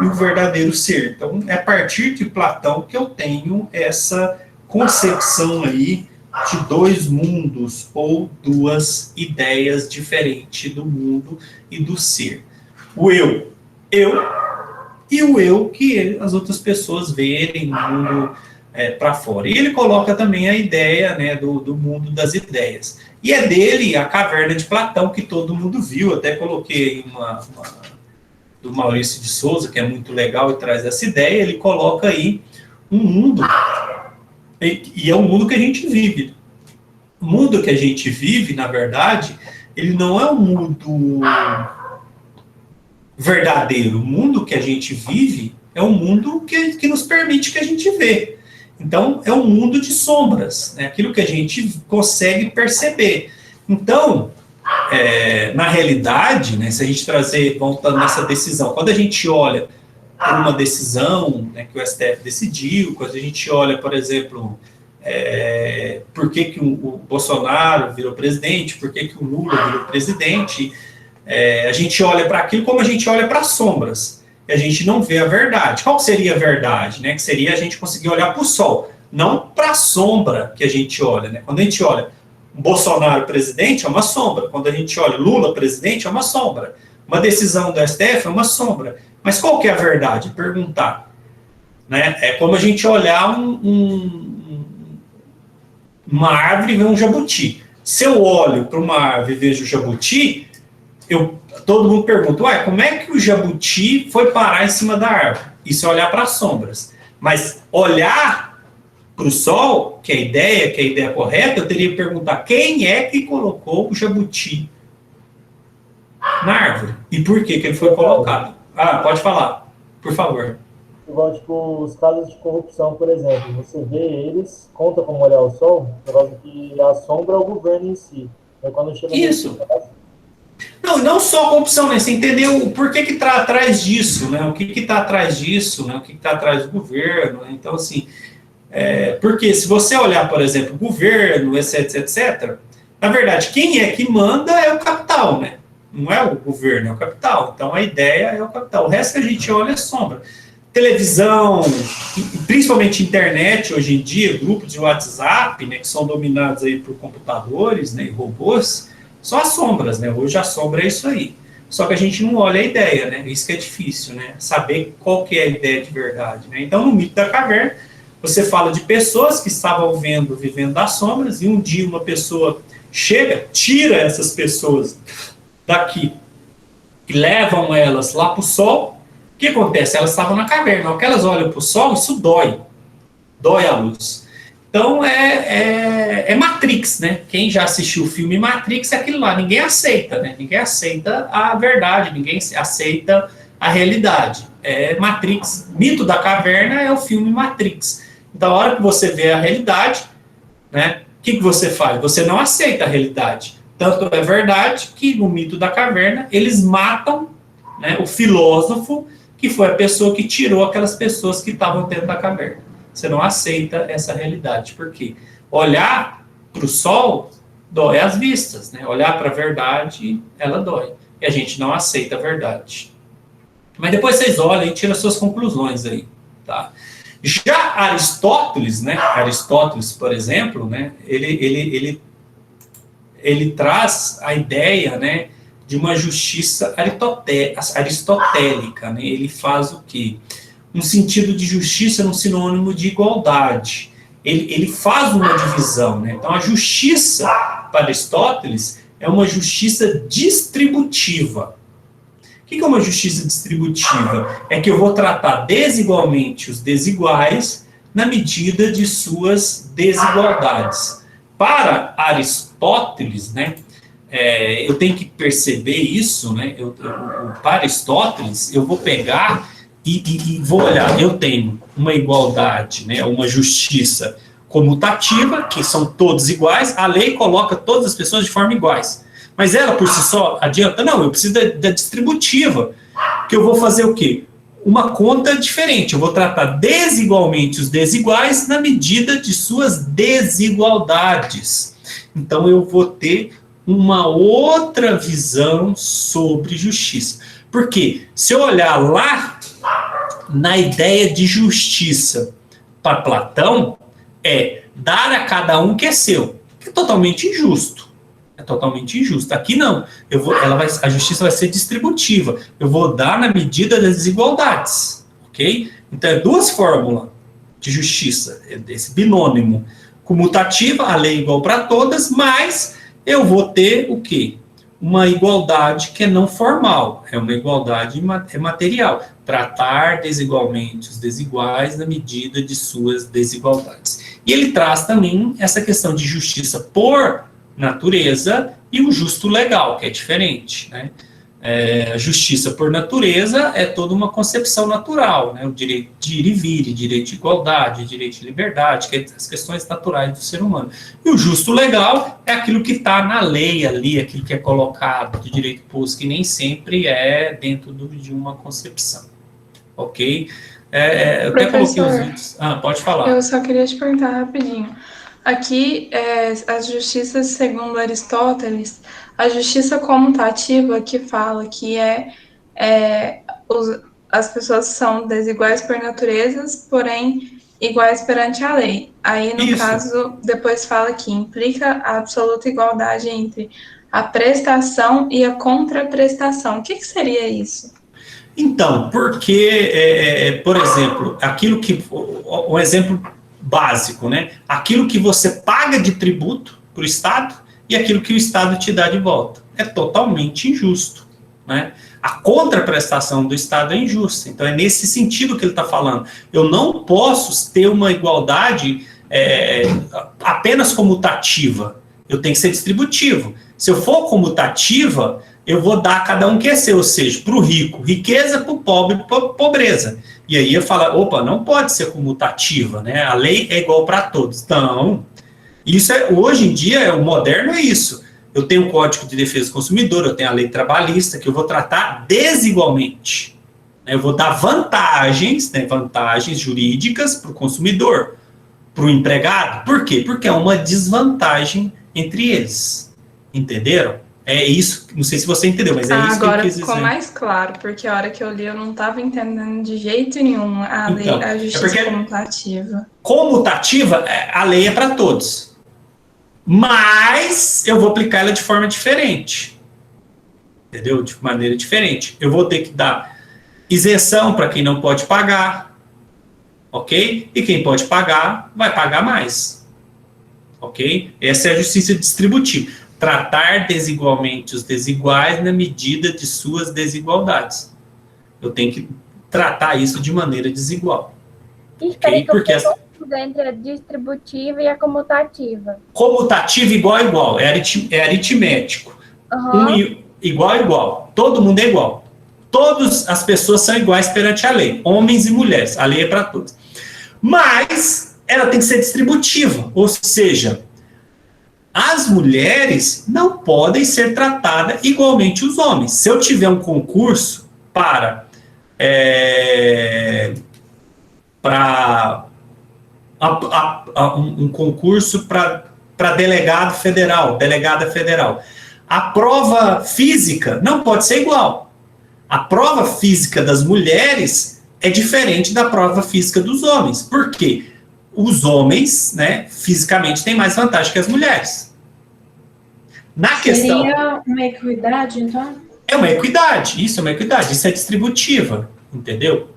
S1: e o verdadeiro ser. Então, é a partir de Platão que eu tenho essa concepção aí de dois mundos ou duas ideias diferentes do mundo e do ser. O eu e o eu que as outras pessoas verem no mundo para fora. E ele coloca também a ideia, né, do mundo das ideias. E é dele a Caverna de Platão, que todo mundo viu, até coloquei uma do Maurício de Souza, que é muito legal e traz essa ideia. Ele coloca aí um mundo, e é o mundo que a gente vive. O mundo que a gente vive, na verdade, ele não é um mundo verdadeiro. O mundo que a gente vive é um mundo que nos permite que a gente vê. Então, é um mundo de sombras, né? Aquilo que a gente consegue perceber. Então, na realidade, né, se a gente trazer, voltando nessa decisão, quando a gente olha por uma decisão, né, que o STF decidiu, quando a gente olha, por exemplo, por que o Bolsonaro virou presidente, por que o Lula virou presidente, a gente olha para aquilo como a gente olha para as sombras, e a gente não vê a verdade. Qual seria a verdade? Né? Que seria a gente conseguir olhar para o sol, não para a sombra que a gente olha. Né? Quando a gente olha Bolsonaro presidente, é uma sombra. Quando a gente olha Lula presidente, é uma sombra. Uma decisão do STF é uma sombra. Mas qual que é a verdade? Perguntar. Né? É como a gente olhar uma árvore e ver um jabuti. Se eu olho para uma árvore e vejo o jabuti, todo mundo pergunta, como é que o jabuti foi parar em cima da árvore? Isso é olhar para as sombras. Mas olhar para o sol, que é a ideia correta, eu teria que perguntar quem é que colocou o jabuti na árvore? E por que ele foi colocado? Pode falar, por favor.
S11: Igual, tipo, os casos de corrupção, por exemplo, você vê eles, conta como olhar o sol, por causa que a sombra é o governo em si. Então, quando chega
S1: isso. Não só a corrupção, né? Você entendeu o porquê que está atrás disso, né? O que está atrás disso, né? O que está atrás do governo, né? Então, assim, porque se você olhar, por exemplo, o governo, etc., na verdade, quem é que manda é o capital, né? Não é o governo, é o capital. Então, a ideia é o capital. O resto que a gente olha é sombra. Televisão, principalmente internet, hoje em dia, grupos de WhatsApp, né, que são dominados aí por computadores, né, e robôs, são as sombras, né? Hoje a sombra é isso aí. Só que a gente não olha a ideia, né? Isso que é difícil, né? Saber qual que é a ideia de verdade, né? Então, no mito da caverna, você fala de pessoas que estavam vivendo das sombras, e um dia uma pessoa chega, tira essas pessoas daqui e levam elas lá para o sol. O que acontece? Elas estavam na caverna. Ao que elas olham para o sol, isso dói a luz. Então, é Matrix, né? Quem já assistiu o filme Matrix é aquilo lá. Ninguém aceita, né? Ninguém aceita a verdade, ninguém aceita a realidade. Matrix, Mito da Caverna é o filme Matrix. Então, a hora que você vê a realidade, né? O que você faz? Você não aceita a realidade. Tanto é verdade que no Mito da Caverna, eles matam, né, o filósofo, que foi a pessoa que tirou aquelas pessoas que estavam dentro da caverna. Você não aceita essa realidade. Por quê? Olhar para o sol dói as vistas, né? Olhar para a verdade, ela dói. E a gente não aceita a verdade. Mas depois vocês olham e tiram suas conclusões aí, tá? Já Aristóteles, né? Aristóteles, por exemplo, né? Ele traz a ideia, né, de uma justiça aristotélica, né? Ele faz o quê? Um sentido de justiça num sinônimo de igualdade. Ele faz uma divisão, né? Então, a justiça, para Aristóteles, é uma justiça distributiva. O que é uma justiça distributiva? É que eu vou tratar desigualmente os desiguais na medida de suas desigualdades. Para Aristóteles, né, eu tenho que perceber isso, né? Para Aristóteles, eu vou pegar e vou olhar. Eu tenho uma igualdade, né, uma justiça comutativa, que são todos iguais. A lei coloca todas as pessoas de forma iguais. Mas ela por si só adianta? Não, eu preciso da distributiva, que eu vou fazer o quê? Uma conta diferente, eu vou tratar desigualmente os desiguais na medida de suas desigualdades. Então eu vou ter uma outra visão sobre justiça. Porque se eu olhar lá na ideia de justiça para Platão, é dar a cada um que é seu, que é totalmente injusto. É totalmente injusto. Aqui não. A justiça vai ser distributiva. Eu vou dar na medida das desigualdades. Ok? Então, é duas fórmulas de justiça. Esse binônimo. Comutativa, a lei é igual para todas, mas eu vou ter o quê? Uma igualdade que é não formal. É uma igualdade material. Tratar desigualmente os desiguais na medida de suas desigualdades. E ele traz também essa questão de justiça por natureza e o justo legal, que é diferente, né? A justiça por natureza é toda uma concepção natural, né? O direito de ir e vir, direito de igualdade, direito de liberdade, que é as questões naturais do ser humano. E o justo legal é aquilo que está na lei ali, aquilo que é colocado de direito posto, que nem sempre é dentro de uma concepção. Ok? Eu até coloquei os vídeos. Pode falar.
S5: Eu só queria te perguntar rapidinho. Aqui, as justiças, segundo Aristóteles, a justiça comutativa que fala que as pessoas são desiguais por natureza, porém iguais perante a lei. Aí, no caso, depois fala que implica a absoluta igualdade entre a prestação e a contraprestação. O que seria isso?
S1: Então, porque, por exemplo, aquilo que... Um exemplo básico, né? Aquilo que você paga de tributo para o Estado e aquilo que o Estado te dá de volta. É totalmente injusto, né? A contraprestação do Estado é injusta. Então, é nesse sentido que ele está falando. Eu não posso ter uma igualdade apenas comutativa. Eu tenho que ser distributivo. Se eu for comutativa, eu vou dar a cada um que é seu, ou seja, para o rico, riqueza, para o pobre, pobreza. E aí eu falo, opa, não pode ser comutativa, né? A lei é igual para todos. Então, isso hoje em dia, o moderno é isso. Eu tenho o Código de Defesa do Consumidor, eu tenho a lei trabalhista, que eu vou tratar desigualmente. Eu vou dar vantagens, né, vantagens jurídicas para o consumidor, para o empregado. Por quê? Porque é uma desvantagem entre eles. Entenderam? É isso, não sei se você entendeu, mas é isso
S5: agora
S1: que eu quis
S5: ficou
S1: dizer.
S5: Mais claro, porque a hora que eu li eu não estava entendendo de jeito nenhum a justiça comutativa.
S1: Comutativa, a lei é para todos, mas eu vou aplicar ela de forma diferente, entendeu? De maneira diferente. Eu vou ter que dar isenção para quem não pode pagar, ok? E quem pode pagar, vai pagar mais, ok? Essa é a justiça distributiva. Tratar desigualmente os desiguais na medida de suas desigualdades. Eu tenho que tratar isso de maneira desigual.
S8: Espera, porque entre a distributiva e a comutativa.
S1: Comutativa igual, é aritmético. Igual. Todo mundo é igual. Todas as pessoas são iguais perante a lei, homens e mulheres. A lei é para todos. Mas ela tem que ser distributiva, ou seja, as mulheres não podem ser tratadas igualmente os homens. Se eu tiver um concurso para um concurso para delegado federal, delegada federal, a prova física não pode ser igual. A prova física das mulheres é diferente da prova física dos homens. Por quê? Os homens, né, fisicamente têm mais vantagem que as mulheres.
S4: Seria uma equidade, então?
S1: É uma equidade, isso é distributiva, entendeu?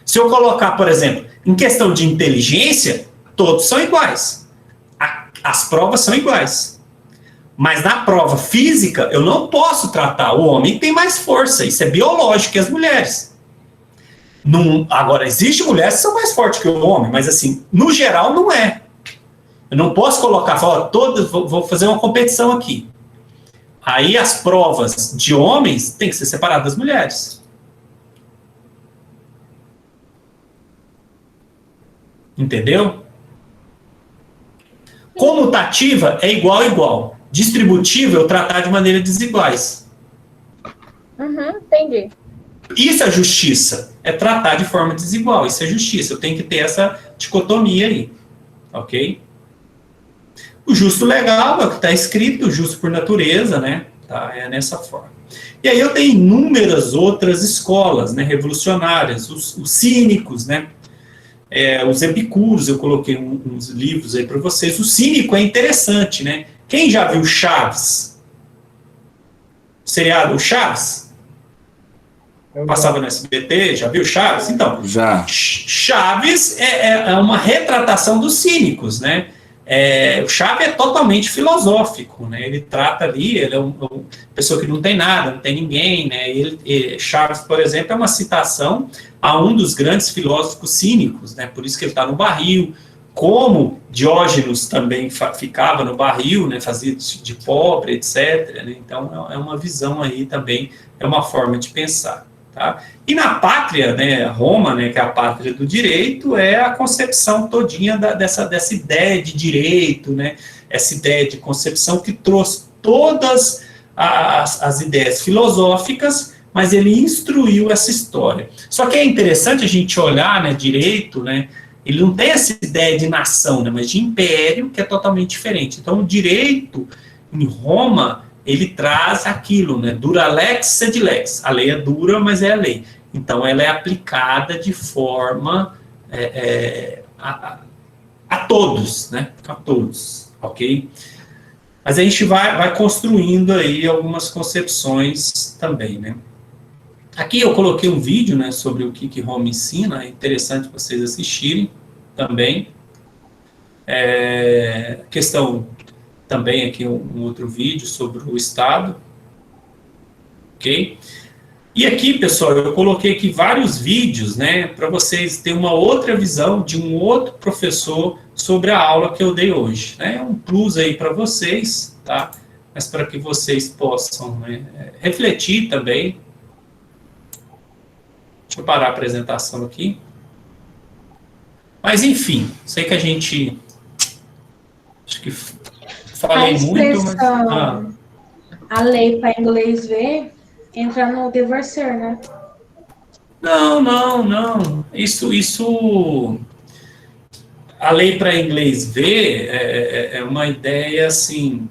S1: Se eu colocar, por exemplo, em questão de inteligência, todos são iguais. As provas são iguais. Mas na prova física, eu não posso tratar. O homem tem mais força, isso é biológico que as mulheres. Agora, existem mulheres que são mais fortes que o homem, mas assim, no geral não é. Eu não posso colocar, vou fazer uma competição aqui. Aí as provas de homens têm que ser separadas das mulheres. Entendeu? Comutativa é igual. Distributivo é eu tratar de maneira desiguais.
S8: Entendi.
S1: Isso é justiça, é tratar de forma desigual, isso é justiça, eu tenho que ter essa dicotomia aí, ok? O justo legal é o que está escrito, o justo por natureza, né? Tá? É nessa forma. E aí eu tenho inúmeras outras escolas, né, revolucionárias, os cínicos, né? Os epicúreos, eu coloquei uns livros aí para vocês. O cínico é interessante, né? Quem já viu Chaves? O seriado O Chaves? Passava no SBT, já viu Chaves? Então,
S10: já.
S1: Chaves é uma retratação dos cínicos, né? O Chaves é totalmente filosófico, né? Ele trata ali, ele é uma pessoa que não tem nada, não tem ninguém, né? Chaves, por exemplo, é uma citação a um dos grandes filósofos cínicos, né? Por isso que ele está no barril, como Diógenes também ficava no barril, né? Fazia de pobre, etc. Né? Então, é uma visão aí também, é uma forma de pensar. Tá? E na pátria, né, Roma, né, que é a pátria do direito, é a concepção todinha dessa ideia de direito, né, essa ideia de concepção que trouxe todas as ideias filosóficas, mas ele instruiu essa história. Só que é interessante a gente olhar, né, direito, né, ele não tem essa ideia de nação, né, mas de império, que é totalmente diferente. Então, o direito em Roma, ele traz aquilo, né? Dura lex sed lex. A lei é dura, mas é a lei. Então, ela é aplicada de forma a todos, né? A todos, ok? Mas a gente vai construindo aí algumas concepções também, né? Aqui eu coloquei um vídeo, né, sobre o que Roma ensina, é interessante vocês assistirem também. Questão... Também aqui um outro vídeo sobre o Estado, ok? E aqui, pessoal, eu coloquei aqui vários vídeos, né, para vocês terem uma outra visão de um outro professor sobre a aula que eu dei hoje, né? Um plus aí para vocês, tá? Mas para que vocês possam, né, refletir também. Deixa eu parar a apresentação aqui. Mas, enfim, sei que a gente... Acho que... Falei muito, mas...
S4: A lei para inglês ver entra no divorcer, né?
S1: Não. Isso... A lei para inglês ver é uma ideia, assim...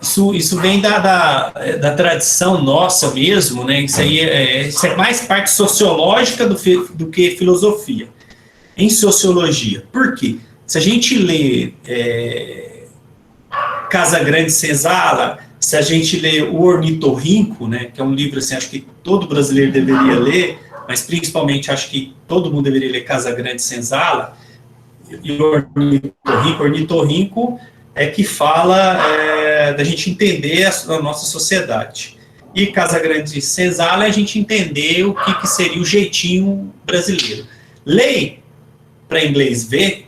S1: Isso vem da tradição nossa mesmo, né? Isso aí isso é mais parte sociológica do que filosofia. Em sociologia. Por quê? Se a gente lê Casagrande Senzala, se a gente lê O Ornitorrinco, né, que é um livro, assim, acho que todo brasileiro deveria ler, mas principalmente acho que todo mundo deveria ler Casagrande Senzala, e o Ornitorrinco é que fala da gente entender a nossa sociedade. E Casagrande Senzala é a gente entender o que seria o jeitinho brasileiro. Lei, para inglês ver,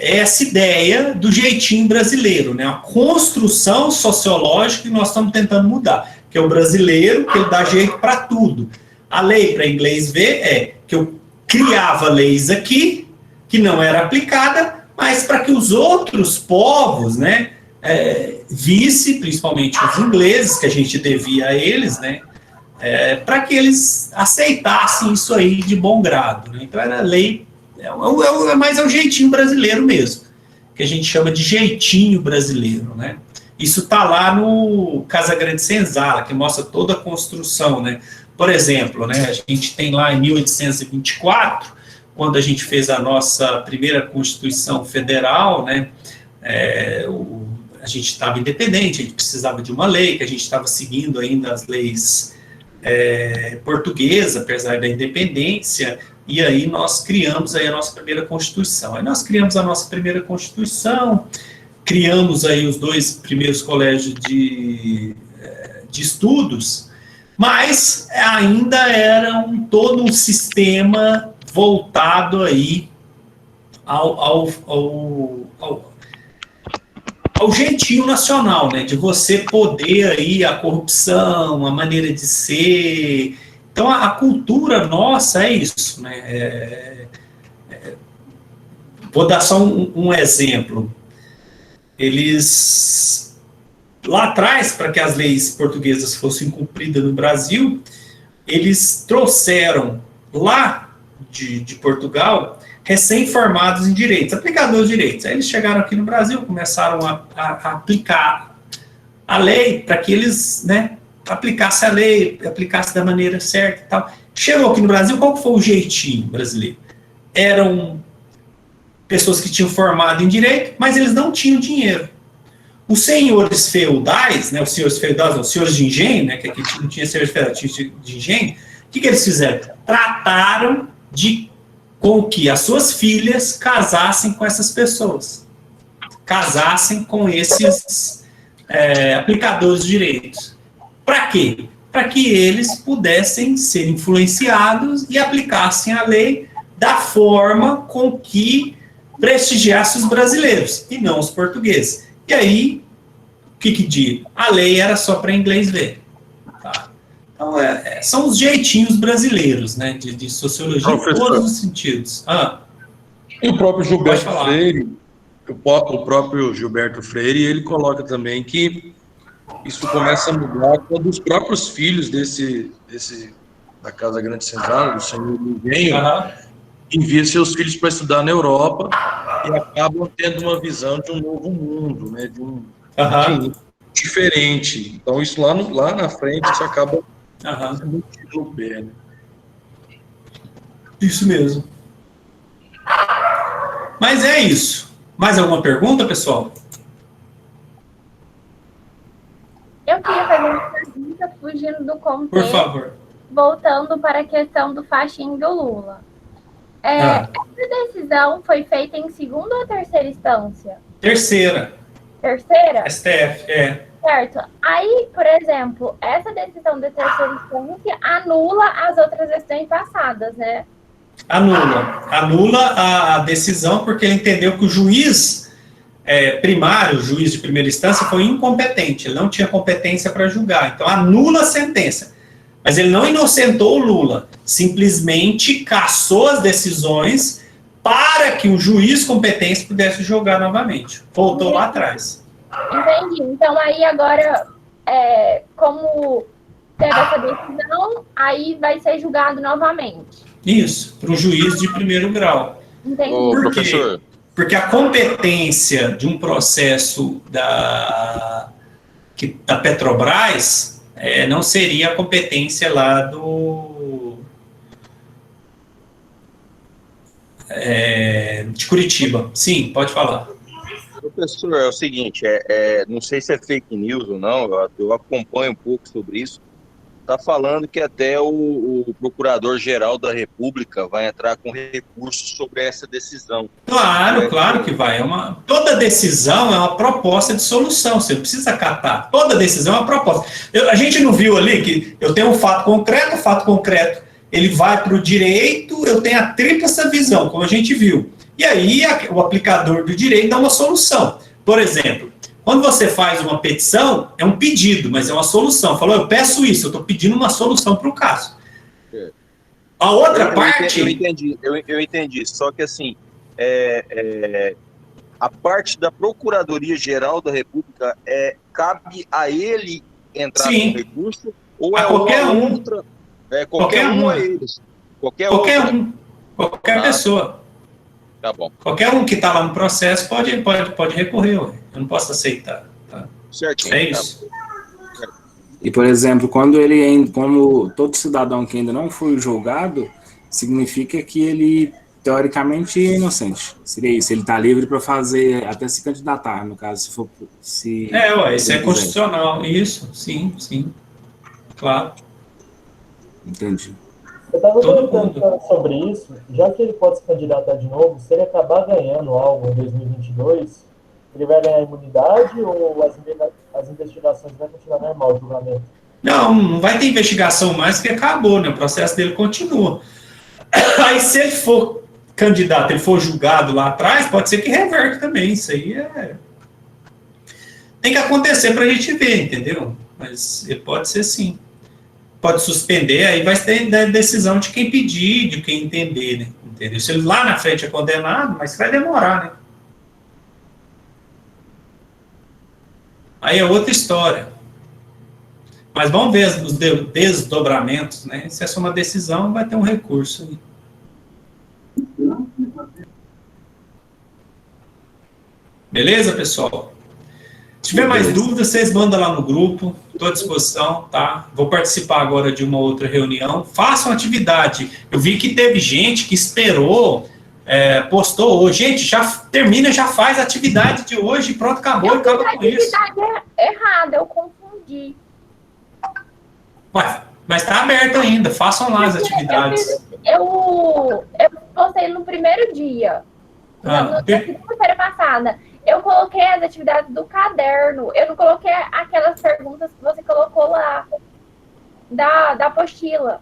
S1: essa ideia do jeitinho brasileiro, né? A construção sociológica que nós estamos tentando mudar, que é o brasileiro, que ele dá jeito para tudo. A lei para inglês ver que eu criava leis aqui, que não era aplicada, mas para que os outros povos, né, visse, principalmente os ingleses, que a gente devia a eles, né, para que eles aceitassem isso aí de bom grado. Né? Então era lei, mas é o jeitinho brasileiro mesmo, que a gente chama de jeitinho brasileiro, né? Isso está lá no Casagrande Senzala, que mostra toda a construção, né? Por exemplo, né, a gente tem lá em 1824, quando a gente fez a nossa primeira Constituição Federal, né, a gente estava independente, a gente precisava de uma lei, que a gente estava seguindo ainda as leis portuguesas, apesar da independência, e aí nós criamos aí a nossa primeira Constituição. Aí nós criamos a nossa primeira Constituição, criamos aí os 2 primeiros colégios de estudos, mas ainda era todo um sistema voltado aí ao jeitinho nacional, né, de você poder aí a corrupção, a maneira de ser. Então a cultura nossa é isso, né? Vou dar só um exemplo. eles, lá atrás, para que as leis portuguesas fossem cumpridas no Brasil, eles trouxeram lá de Portugal recém-formados em direitos, aplicadores de direitos. Aí eles chegaram aqui no Brasil, começaram a aplicar a lei para que eles, né, aplicassem a lei, aplicassem da maneira certa e tal. Chegou aqui no Brasil, qual que foi o jeitinho brasileiro? Eram pessoas que tinham formado em direito, mas eles não tinham dinheiro. Os senhores feudais, né, os senhores feudais, os senhores de engenho, né, que aqui não tinha senhores feudais, tinha de engenho, o que eles fizeram? Trataram com que as suas filhas casassem com essas pessoas, casassem com esses aplicadores de direitos. Para quê? Para que eles pudessem ser influenciados e aplicassem a lei da forma com que prestigiasse os brasileiros, e não os portugueses. E aí, o que diz? A lei era só para inglês ver. Tá? Então, são os jeitinhos brasileiros, né, de sociologia em todos os sentidos.
S6: E o próprio Gilberto Freire, o próprio Gilberto Freire, ele coloca também que isso começa a mudar quando os próprios filhos da Casa Grande Senzala, do senhor Engenho, enviam seus filhos para estudar na Europa e acabam tendo uma visão de um novo mundo, né, de um mundo diferente. Então, isso lá na frente, isso acaba sendo no pé, né?
S1: Isso mesmo. Mas é isso. Mais alguma pergunta, pessoal?
S8: Eu queria fazer uma pergunta fugindo do contexto.
S1: Por favor.
S8: Voltando para a questão do Faxin do Lula. Essa decisão foi feita em segunda ou terceira instância?
S1: Terceira.
S8: Terceira?
S1: STF,
S8: Certo. Aí, por exemplo, essa decisão de terceira instância anula as outras decisões passadas, né?
S1: Anula a decisão porque ele entendeu que o juiz primário, o juiz de primeira instância, foi incompetente, ele não tinha competência para julgar, então anula a sentença. Mas ele não inocentou o Lula, simplesmente cassou as decisões para que o juiz competente pudesse julgar novamente. Voltou lá atrás.
S8: Entendi. Então, aí agora, como teve essa decisão, aí vai ser julgado novamente.
S1: Isso, para o juiz de primeiro grau.
S8: Entendi.
S1: Por quê? Porque a competência de um processo da Petrobras não seria a competência lá de Curitiba. Sim, pode falar.
S3: Professor, é o seguinte, não sei se é fake news ou não, eu acompanho um pouco sobre isso. Está falando que até o Procurador-Geral da República vai entrar com recurso sobre essa decisão.
S1: Claro que vai. Toda decisão é uma proposta de solução, você não precisa acatar. Toda decisão é uma proposta. A gente não viu ali que eu tenho um fato concreto, ele vai para o direito, eu tenho a tríplice visão, como a gente viu. E aí o aplicador do direito dá uma solução. Por exemplo, quando você faz uma petição, é um pedido, mas é uma solução. Falou, eu peço isso, eu estou pedindo uma solução para o caso. A outra parte...
S3: Eu entendi, só que assim, a parte da Procuradoria-Geral da República, cabe a ele entrar com recurso? Ou
S1: a qualquer um.
S3: Outra, qualquer um a eles?
S1: Qualquer pessoa.
S3: Tá bom.
S1: Qualquer um que está lá no processo pode recorrer, eu não posso aceitar. Tá?
S3: Certinho.
S1: É isso.
S3: Tá.
S15: E, por exemplo, como todo cidadão que ainda não foi julgado, significa que ele, teoricamente, é inocente. Seria isso, ele está livre para fazer, até se candidatar, no caso, se
S1: isso é constitucional, isso, sim, claro.
S15: Entendi.
S11: Eu estava pensando sobre isso, já que ele pode se candidatar de novo, se ele acabar ganhando algo em 2022, ele vai ganhar imunidade ou as investigações vão continuar normal, o julgamento?
S1: Não vai ter investigação mais, porque acabou, né? O processo dele continua. Aí, se ele for candidato, ele for julgado lá atrás, pode ser que reverte também. Isso aí tem que acontecer para a gente ver, entendeu? Mas ele pode ser sim. Pode suspender, aí vai ter a decisão de quem pedir, de quem entender, né? Entendeu? Se ele lá na frente é condenado, mas vai demorar, né? aí é outra história. Mas vamos ver os desdobramentos, né? Se essa é uma decisão, vai ter um recurso aí. Beleza, pessoal? Se tiver mais dúvidas, vocês mandam lá no grupo, estou à disposição, tá? Vou participar agora de uma outra reunião. Façam atividade. Eu vi que teve gente que esperou, postou hoje. Gente, já termina, já faz a atividade de hoje, pronto, acabou, acaba com isso.
S8: A atividade é errada, eu confundi.
S1: Ué, mas está aberto ainda, façam lá as atividades.
S8: Eu postei no primeiro dia, na segunda-feira passada. Eu coloquei as atividades do caderno. Eu não coloquei aquelas perguntas que você colocou lá da apostila.